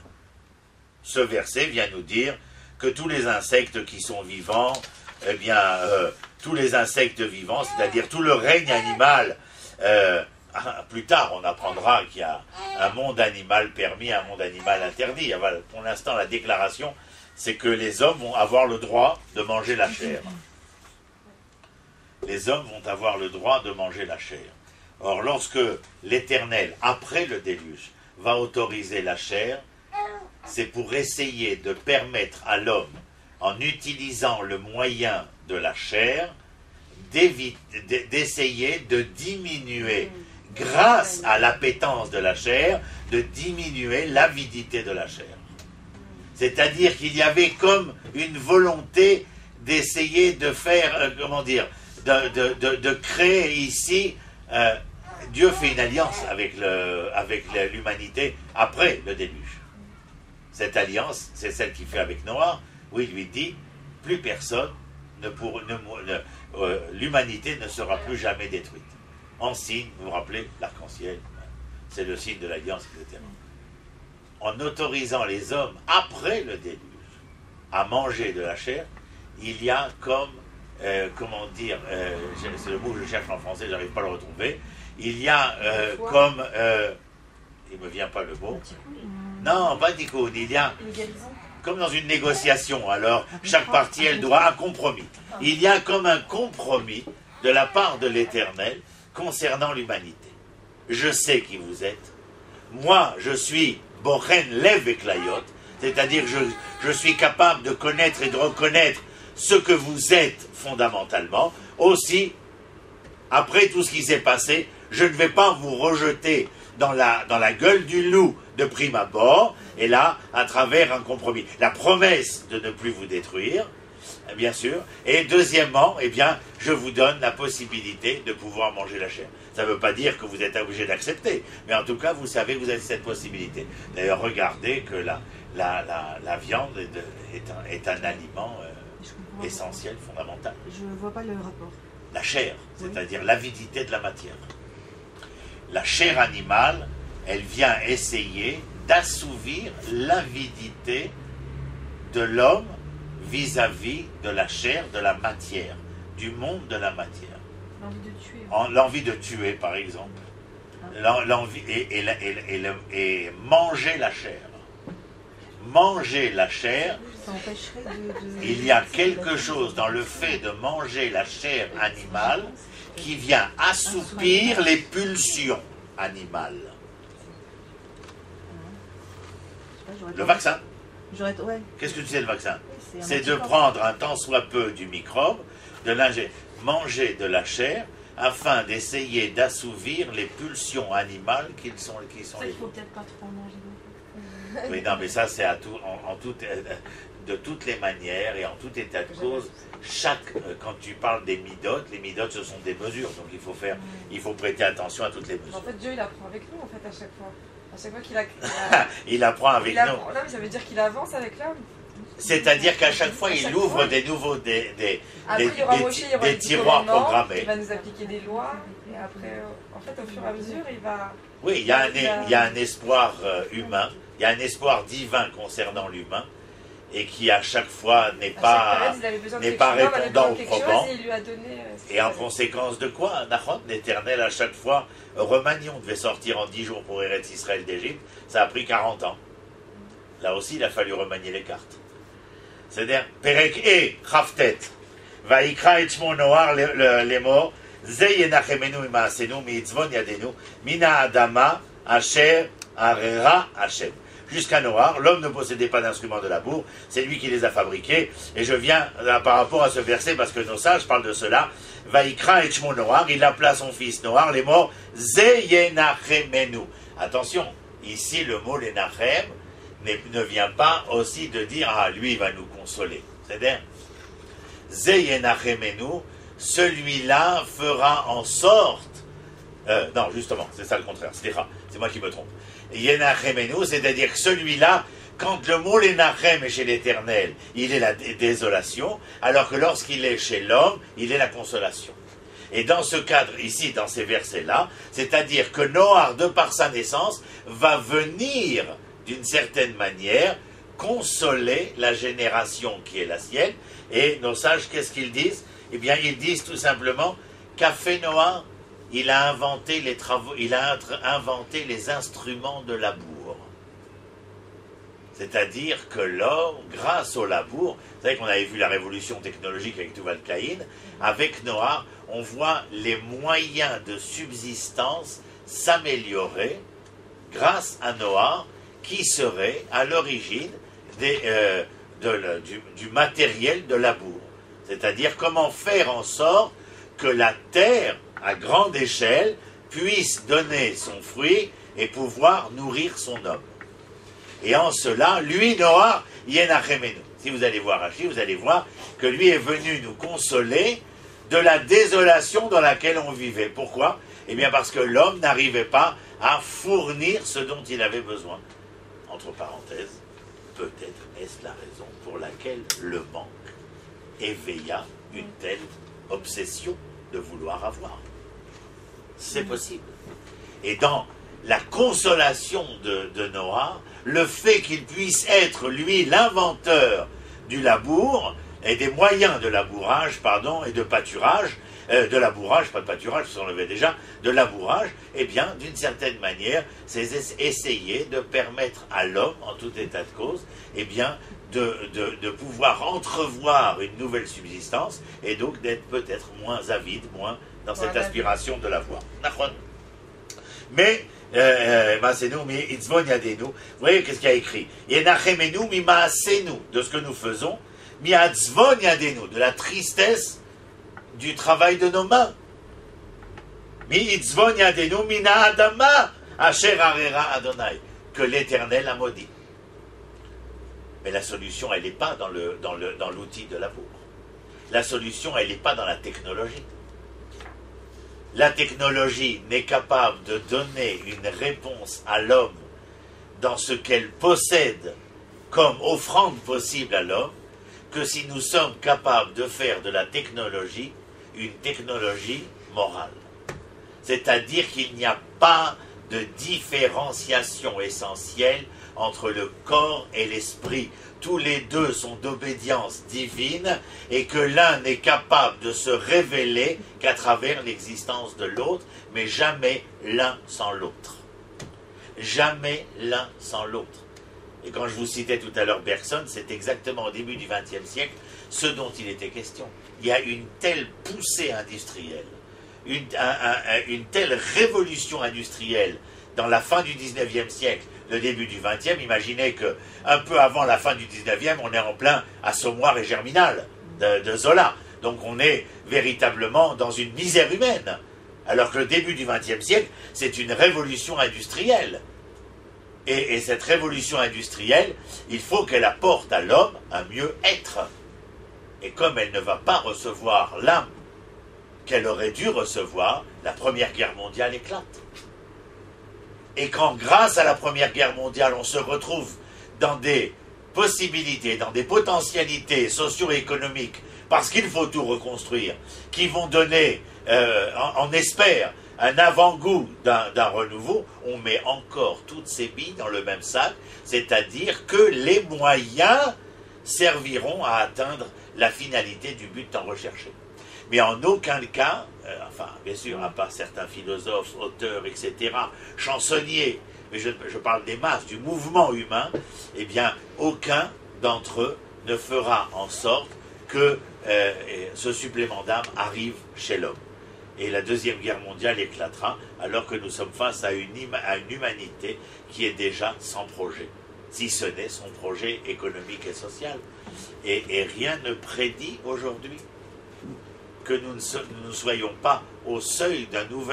Ce verset vient nous dire que tous les insectes qui sont vivants, eh bien, tous les insectes vivants, c'est-à-dire tout le règne animal, plus tard on apprendra qu'il y a un monde animal permis, un monde animal interdit. Pour l'instant, la déclaration, c'est que les hommes vont avoir le droit de manger la chair. Les hommes vont avoir le droit de manger la chair. Or, lorsque l'Éternel, après le déluge, va autoriser la chair, c'est pour essayer de permettre à l'homme, en utilisant le moyen de la chair, d'essayer de diminuer, grâce à l'appétence de la chair, de diminuer l'avidité de la chair. C'est-à-dire qu'il y avait comme une volonté d'essayer de faire, de créer ici, Dieu fait une alliance avec l'humanité après le déluge. Cette alliance, c'est celle qu'il fait avec Noah, où il lui dit, plus personne l'humanité ne sera plus jamais détruite. En signe, vous vous rappelez, l'arc-en-ciel, c'est le signe de l'alliance, etc. En autorisant les hommes, après le déluge, à manger de la chair, il y a comme, comment dire, c'est le mot que je cherche en français, je n'arrive pas à le retrouver, il y a comme, il ne me vient pas le mot, non, pas tikkun, il y a, comme dans une négociation, alors chaque partie, elle doit un compromis. Il y a comme un compromis de la part de l'Éternel concernant l'humanité. Je sais qui vous êtes, moi je suis Bochen Lev et Klayot, c'est-à-dire je suis capable de connaître et de reconnaître ce que vous êtes fondamentalement. Aussi, après tout ce qui s'est passé, je ne vais pas vous rejeter dans la gueule du loup de prime abord, et là, à travers un compromis. La promesse de ne plus vous détruire, bien sûr, et deuxièmement, eh bien, je vous donne la possibilité de pouvoir manger la chair. Ça ne veut pas dire que vous êtes obligé d'accepter, mais en tout cas, vous savez que vous avez cette possibilité. D'ailleurs, regardez que la viande est un aliment essentiel, fondamental. Je ne vois pas le rapport. La chair, c'est-à-dire l'avidité de la matière. La chair animale, elle vient essayer d'assouvir l'avidité de l'homme vis-à-vis de la chair, de la matière, du monde de la matière. L'envie de tuer. L'envie de tuer, par exemple. L'envie et manger la chair. Manger la chair, il y a quelque chose dans le fait de manger la chair animale qui vient assoupir les pulsions animales. Le vaccin. Qu'est-ce que tu sais le vaccin? C'est de prendre un tant soit peu du microbe, de manger de la chair, afin d'essayer d'assouvir les pulsions animales qui sont les. Il faut peut-être pas trop en manger. Oui, non, mais ça c'est de toutes les manières et en tout état de cause. Quand tu parles des midotes, les midotes ce sont des mesures, donc il faut prêter attention à toutes les mesures. En fait, Dieu il apprend avec nous en fait à chaque fois. À chaque fois qu'il a. Il apprend avec nous. Non, mais ça veut dire qu'il avance avec l'homme. C'est-à-dire qu'à chaque fois, il ouvre des nouveaux des tiroirs programmés. Il va nous appliquer des lois, et après, en fait, au fur et à mesure, il va... Oui, il y a un espoir humain, il y a un espoir divin concernant l'humain, et qui à chaque fois n'est pas répondant ou probant. Et en conséquence de quoi, Nahon, l'Éternel, à chaque fois, Remanion devait sortir en 10 jours pour Eretz Israël d'Égypte, ça a pris 40 ans. Là aussi, il a fallu remanier les cartes. C'est-à-dire, Perek E, Chaftet, Vaikra et Shmo Noar, les morts, Ze Yenachemenu Imaasenu, Miitzvon Yadenu, Mina Adama, Asher, Arera, Hashem. Jusqu'à Noar, l'homme ne possédait pas d'instruments de labour, c'est lui qui les a fabriqués. Et je viens là, par rapport à ce verset, parce que nos sages parlent de cela. Vaikra et Shmo Noar, il appela son fils Noar, les morts, Ze Yenachemenu. Attention, ici le mot Lenachem ne vient pas aussi de dire « Ah, lui, il va nous consoler ». C'est-à-dire, « Zeyenachemenu », celui-là fera en sorte... non, justement, c'est ça le contraire, c'est moi qui me trompe. « Yenachemenu », c'est-à-dire que celui-là, quand le mot « Lenachem » est chez l'Éternel, il est la désolation, alors que lorsqu'il est chez l'homme, il est la consolation. Et dans ce cadre, ici, dans ces versets-là, c'est-à-dire que Noar, de par sa naissance, va venir... d'une certaine manière, consoler la génération qui est la sienne. Et nos sages, qu'est-ce qu'ils disent? Eh bien, ils disent tout simplement qu'a fait Noah? Il a inventé les instruments de labour. C'est-à-dire que l'homme, grâce au labour, vous savez qu'on avait vu la révolution technologique avec Tuval Caïn, avec Noah, on voit les moyens de subsistance s'améliorer grâce à Noah, qui serait à l'origine du matériel de labour. C'est-à-dire comment faire en sorte que la terre, à grande échelle, puisse donner son fruit et pouvoir nourrir son homme. Et en cela, lui, Noah, Yenachemenu. Si vous allez voir Rashi, vous allez voir que lui est venu nous consoler de la désolation dans laquelle on vivait. Pourquoi? Eh bien parce que l'homme n'arrivait pas à fournir ce dont il avait besoin. Entre parenthèses, peut-être est-ce la raison pour laquelle le manque éveilla une telle obsession de vouloir avoir. C'est possible. Et dans la consolation de Noah, le fait qu'il puisse être, lui, l'inventeur du labour, et des moyens de labourage, pardon, et de pâturage, de labourage, pas de pâturage, ça on l'avait déjà, de labourage, eh bien, d'une certaine manière, c'est essayer de permettre à l'homme, en tout état de cause, eh bien, de pouvoir entrevoir une nouvelle subsistance, et donc d'être peut-être moins avide, moins dans cette aspiration de l'avoir. Mais, vous voyez qu'est-ce qu'il y a écrit? De ce que nous faisons, de la tristesse du travail de nos mains. Que l'Éternel a maudit. Mais la solution, elle n'est pas dans l'outil de l'amour. La solution, elle n'est pas dans la technologie. La technologie n'est capable de donner une réponse à l'homme dans ce qu'elle possède comme offrande possible à l'homme, que si nous sommes capables de faire de la technologie une technologie morale. C'est-à-dire qu'il n'y a pas de différenciation essentielle entre le corps et l'esprit. Tous les deux sont d'obédience divine et que l'un n'est capable de se révéler qu'à travers l'existence de l'autre, mais jamais l'un sans l'autre. Jamais l'un sans l'autre. Et quand je vous citais tout à l'heure Bergson, c'est exactement au début du XXe siècle ce dont il était question. Il y a une telle poussée industrielle, une telle révolution industrielle dans la fin du XIXe siècle, le début du XXe. Imaginez que un peu avant la fin du XIXe, on est en plein Assommoir et Germinal de Zola. Donc on est véritablement dans une misère humaine. Alors que le début du XXe siècle, c'est une révolution industrielle. Et cette révolution industrielle, il faut qu'elle apporte à l'homme un mieux-être. Et comme elle ne va pas recevoir l'âme qu'elle aurait dû recevoir, la Première Guerre mondiale éclate. Et quand, grâce à la Première Guerre mondiale, on se retrouve dans des possibilités, dans des potentialités socio-économiques, parce qu'il faut tout reconstruire, qui vont donner, on espère, un avant-goût d'un renouveau, on met encore toutes ces billes dans le même sac, c'est-à-dire que les moyens serviront à atteindre la finalité du but tant recherché. Mais en aucun cas, enfin, bien sûr, à part certains philosophes, auteurs, etc., chansonniers, mais je parle des masses, du mouvement humain, eh bien, aucun d'entre eux ne fera en sorte que ce supplément d'âme arrive chez l'homme. Et la Deuxième Guerre mondiale éclatera alors que nous sommes face à une humanité qui est déjà sans projet, si ce n'est son projet économique et social. Et rien ne prédit aujourd'hui que nous ne soyons pas au seuil d'un nouveau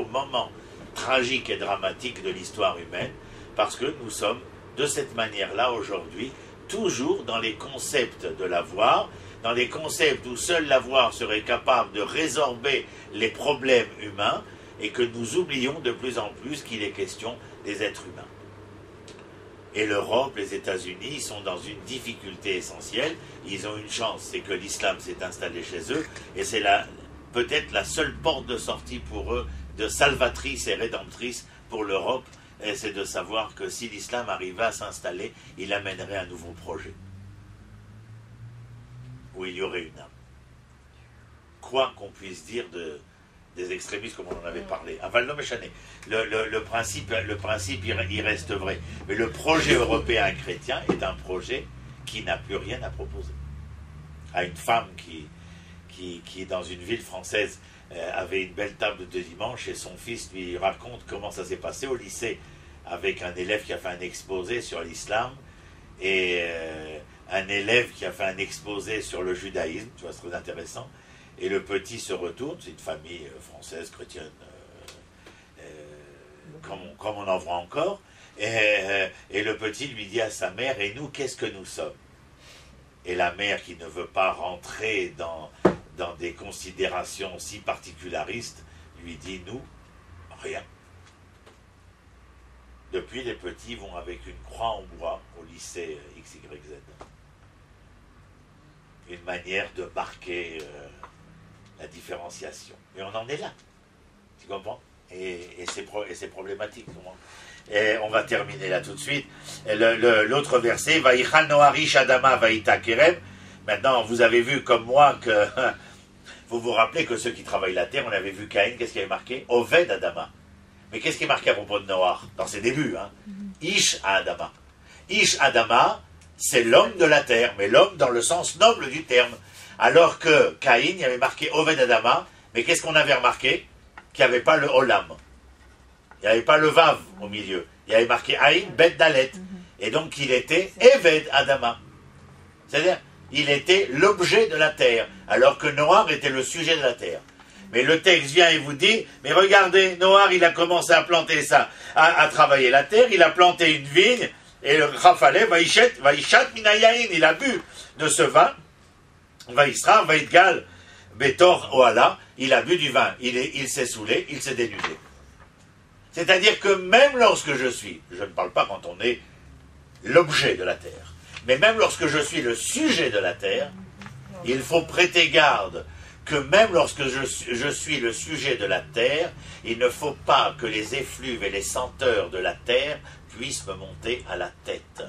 moment tragique et dramatique de l'histoire humaine, parce que nous sommes de cette manière-là aujourd'hui toujours dans les concepts de l'avoir, dans les concepts où seul l'avoir serait capable de résorber les problèmes humains, et que nous oublions de plus en plus qu'il est question des êtres humains. Et l'Europe, les États-Unis sont dans une difficulté essentielle. Ils ont une chance, c'est que l'islam s'est installé chez eux, et c'est peut-être la seule porte de sortie pour eux, de salvatrice et rédemptrice pour l'Europe, et c'est de savoir que si l'islam arrivait à s'installer, il amènerait un nouveau projet, où il y aurait une âme. Quoi qu'on puisse dire des extrémistes comme on en avait parlé. Enfin, le principe, il reste vrai. Mais le projet européen chrétien est un projet qui n'a plus rien à proposer. À une femme qui dans une ville française, avait une belle table de dimanche, et son fils lui raconte comment ça s'est passé au lycée, avec un élève qui a fait un exposé sur l'islam, et un élève qui a fait un exposé sur le judaïsme, tu vois, c'est très intéressant. Et le petit se retourne, c'est une famille française, chrétienne, comme on en voit encore, et le petit lui dit à sa mère, et nous, qu'est-ce que nous sommes? Et la mère qui ne veut pas rentrer dans des considérations si particularistes, lui dit, nous, rien. Depuis, les petits vont avec une croix en bois au lycée XYZ. Une manière de marquer la différenciation. Et on en est là. Tu comprends? Et c'est problématique. Et on va terminer là tout de suite. L'autre verset, Vaïchal Noarish Adama Vaïta Kerem. Maintenant, vous avez vu comme moi que vous vous rappelez que ceux qui travaillent la terre, on avait vu Caïn, qu'est-ce qui avait marqué? Oved Adama. Mais qu'est-ce qui est marqué à propos de Noach dans ses débuts, hein? Ish Adama. Ish Adama, c'est l'homme de la terre, mais l'homme dans le sens noble du terme. Alors que Caïn, il y avait marqué Oved Adama, mais qu'est-ce qu'on avait remarqué? Qu'il n'y avait pas le Olam. Il n'y avait pas le Vav au milieu. Il y avait marqué Aïn Bet Dalet. Et donc il était Eved Adama. C'est-à-dire, il était l'objet de la terre, alors que Noach était le sujet de la terre. Mais le texte vient et vous dit, mais regardez, Noach, il a commencé à planter ça, à travailler la terre, il a planté une vigne, et le Rafaleh, Vaïchat Minayaïn, il a bu de ce vin, Vaïsra, Vaïdgal, Betor Oala, il a bu du vin, il s'est saoulé, il s'est dénudé. C'est-à-dire que même lorsque je ne parle pas quand on est l'objet de la terre, mais même lorsque je suis le sujet de la terre, il faut prêter garde que même lorsque je suis le sujet de la terre, il ne faut pas que les effluves et les senteurs de la terre puissent me monter à la tête.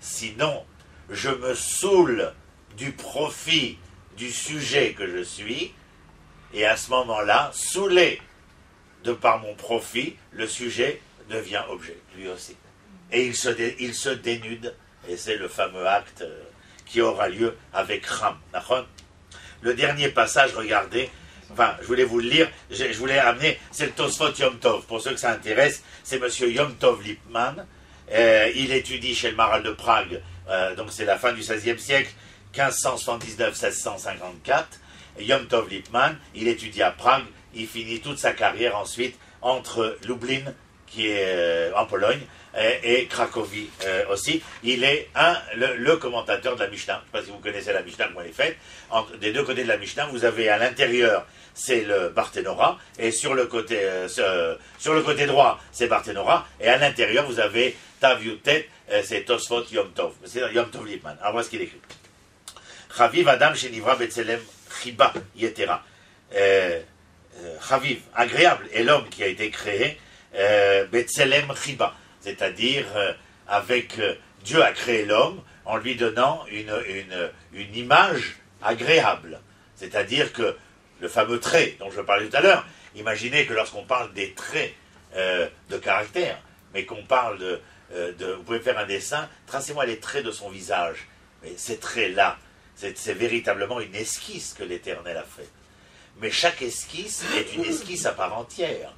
Sinon, je me saoule du profit du sujet que je suis, et à ce moment-là, saoulé de par mon profit, le sujet devient objet, lui aussi. Et il se dénude, et c'est le fameux acte qui aura lieu avec Ram. Le dernier passage, regardez, enfin, je voulais vous le lire, je voulais amener, c'est le Tosfot Yom Tov. Pour ceux que ça intéresse, c'est monsieur Yom Tov Lipman. Il étudie chez le Maral de Prague, donc c'est la fin du XVIe siècle, 1579-1654. Yom Tov Lipman, il étudie à Prague, il finit toute sa carrière ensuite entre Lublin, qui est en Pologne, et Cracovie aussi. Il est le commentateur de la Mishnah. Je ne sais pas si vous connaissez la Mishnah, comment elle est faite. Des deux côtés de la Mishnah, vous avez à l'intérieur, c'est le Barthénora, et sur le côté droit, c'est Barthénora, et à l'intérieur, vous avez Tav Yutet, c'est Tosfot Yom Tov. C'est Yom Tov Lipman. Alors voilà ce qu'il écrit. Chaviv Adam Shenivra Betzelem Chiba Yetera. Chaviv, agréable, est l'homme qui a été créé Betzelem Chiba. C'est-à-dire, Dieu a créé l'homme en lui donnant une image agréable. C'est-à-dire que le fameux trait dont je parlais tout à l'heure, imaginez que lorsqu'on parle des traits de caractère, mais qu'on parle vous pouvez faire un dessin, tracez-moi les traits de son visage. Mais ces traits-là, c'est véritablement une esquisse que l'Éternel a faite. Mais chaque esquisse est une esquisse à part entière.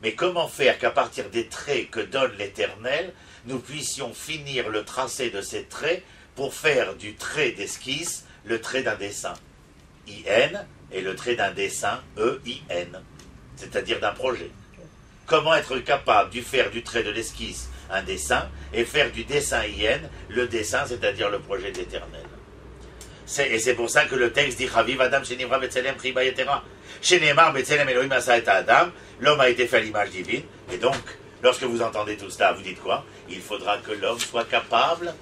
Mais comment faire qu'à partir des traits que donne l'Éternel, nous puissions finir le tracé de ces traits pour faire du trait d'esquisse le trait d'un dessin. I-N et le trait d'un dessin E-I-N, c'est-à-dire d'un projet. Comment être capable de faire du trait de l'esquisse un dessin et faire du dessin I-N le dessin, c'est-à-dire le projet de l'Éternel. Et c'est pour ça que le texte dit Chaviv Adam Shenivra Betzelem Chiba Yetera. Shenemar Betzelem Elohim Asa et Adam. L'homme a été fait à l'image divine. Et donc, lorsque vous entendez tout cela, vous dites quoi? Il faudra que l'homme soit capable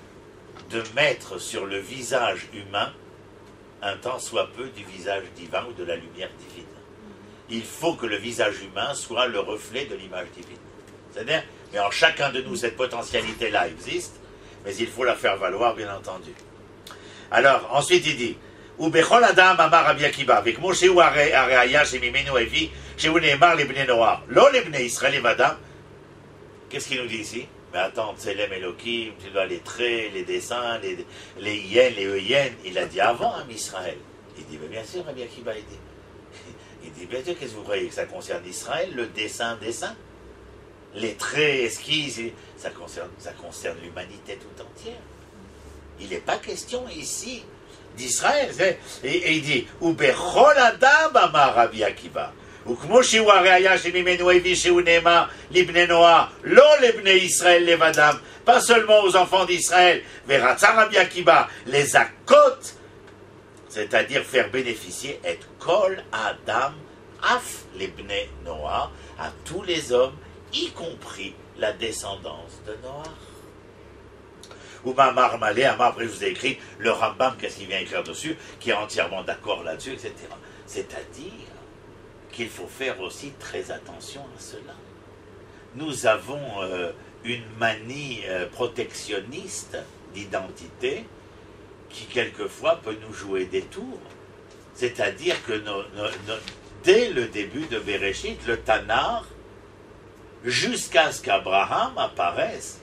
de mettre sur le visage humain un tant soit peu du visage divin ou de la lumière divine. Il faut que le visage humain soit le reflet de l'image divine. C'est-à-dire, mais en chacun de nous, cette potentialité-là existe, mais il faut la faire valoir, bien entendu. Alors, ensuite il dit, Ubechol Adam Amar Rabbi Akiva, Vekmo Sheu Areaya Shemimenu Evi, Sheu Neemar Lebne Noach, Lo Lebne Israël Evadam. Qu'est-ce qu'il nous dit ici? Mais attends, Tselem Elohim, tu dois les traits, les dessins, les yen, les eyen. Il a dit avant, hein, Israël. Il dit, mais bien sûr, Rabbi Akiva, il dit, bien sûr, qu'est-ce que vous croyez que ça concerne Israël, le dessin? Les traits, esquisses, ça concerne l'humanité tout entière. Il n'est pas question ici d'Israël. Et il dit, Ubechol Adam Amar Rabbi Akiva. וכמו שהוא הראיה שממנו הביא שהוא נאמר לבני נוח, לא לבני ישראל לבדם, pas seulement aux enfants d'Israël, ורצה רבי עקיבא לזכות, c'est-à-dire faire bénéficier את כל האדם, אף לבני נוח, à tous les hommes, y compris la descendance de Noach. Ou Mamar Malé, après je vous ai écrit le Rambam, qu'est-ce qu'il vient écrire dessus, qui est entièrement d'accord là-dessus, etc. C'est-à-dire qu'il faut faire aussi très attention à cela. Nous avons une manie protectionniste d'identité qui quelquefois peut nous jouer des tours. C'est-à-dire que dès le début de Bereshit, le Tanar, jusqu'à ce qu'Abraham apparaisse,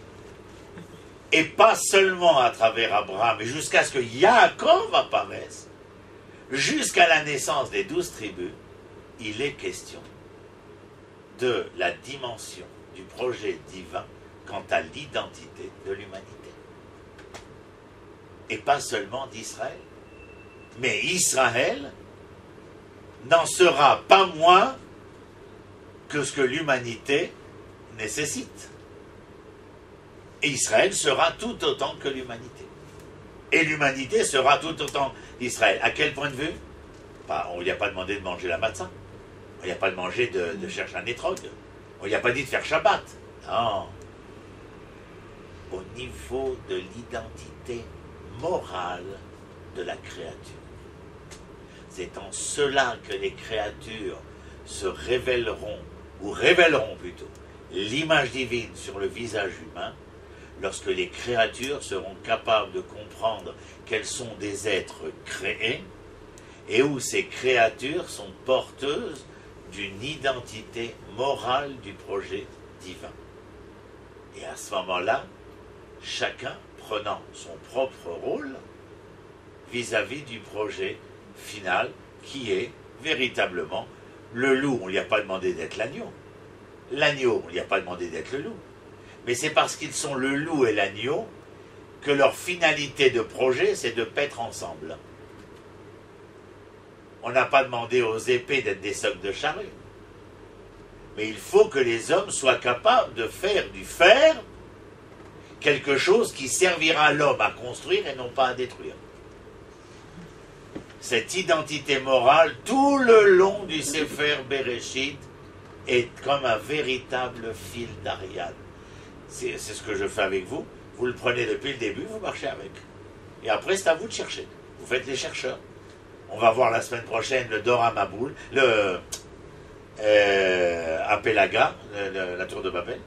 et pas seulement à travers Abraham, mais jusqu'à ce que Yaakov apparaisse, jusqu'à la naissance des 12 tribus, il est question de la dimension du projet divin quant à l'identité de l'humanité. Et pas seulement d'Israël. Mais Israël n'en sera pas moins que ce que l'humanité nécessite. Et Israël sera tout autant que l'humanité. Et l'humanité sera tout autant d'Israël. À quel point de vue? On lui a pas demandé de manger la matzah. On lui a pas demandé de chercher un étrog. On lui a pas dit de faire Shabbat. Non. Au niveau de l'identité morale de la créature. C'est en cela que les créatures se révéleront, ou révéleront plutôt, l'image divine sur le visage humain, lorsque les créatures seront capables de comprendre qu'elles sont des êtres créés, et où ces créatures sont porteuses d'une identité morale du projet divin. Et à ce moment-là, chacun prenant son propre rôle vis-à-vis du projet final qui est véritablement le loup. On ne lui a pas demandé d'être l'agneau. L'agneau, on ne lui a pas demandé d'être le loup. Mais c'est parce qu'ils sont le loup et l'agneau que leur finalité de projet, c'est de paître ensemble. On n'a pas demandé aux épées d'être des socs de charrue. Mais il faut que les hommes soient capables de faire du fer quelque chose qui servira l'homme à construire et non pas à détruire. Cette identité morale, tout le long du Sefer Bereshit, est comme un véritable fil d'Ariane. C'est ce que je fais avec vous. Vous le prenez depuis le début, vous marchez avec. Et après, c'est à vous de chercher. Vous faites les chercheurs. On va voir la semaine prochaine le Dor HaMaboul, le Apelaga, la tour de Babel.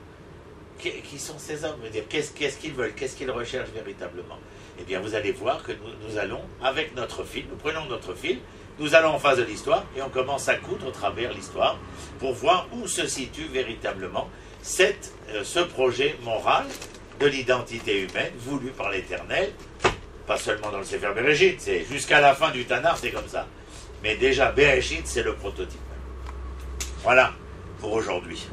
Qui sont ces hommes? Qu'est-ce qu'ils veulent? Qu'est-ce qu'ils recherchent véritablement? Eh bien, vous allez voir que nous allons, avec notre fil, nous prenons notre fil, nous allons en face de l'histoire et on commence à coudre au travers l'histoire pour voir où se situe véritablement ce projet moral de l'identité humaine voulu par l'Éternel, pas seulement dans le Sefer Bereshit, c'est jusqu'à la fin du Tanar, c'est comme ça. Mais déjà, Bereshit, c'est le prototype. Voilà pour aujourd'hui.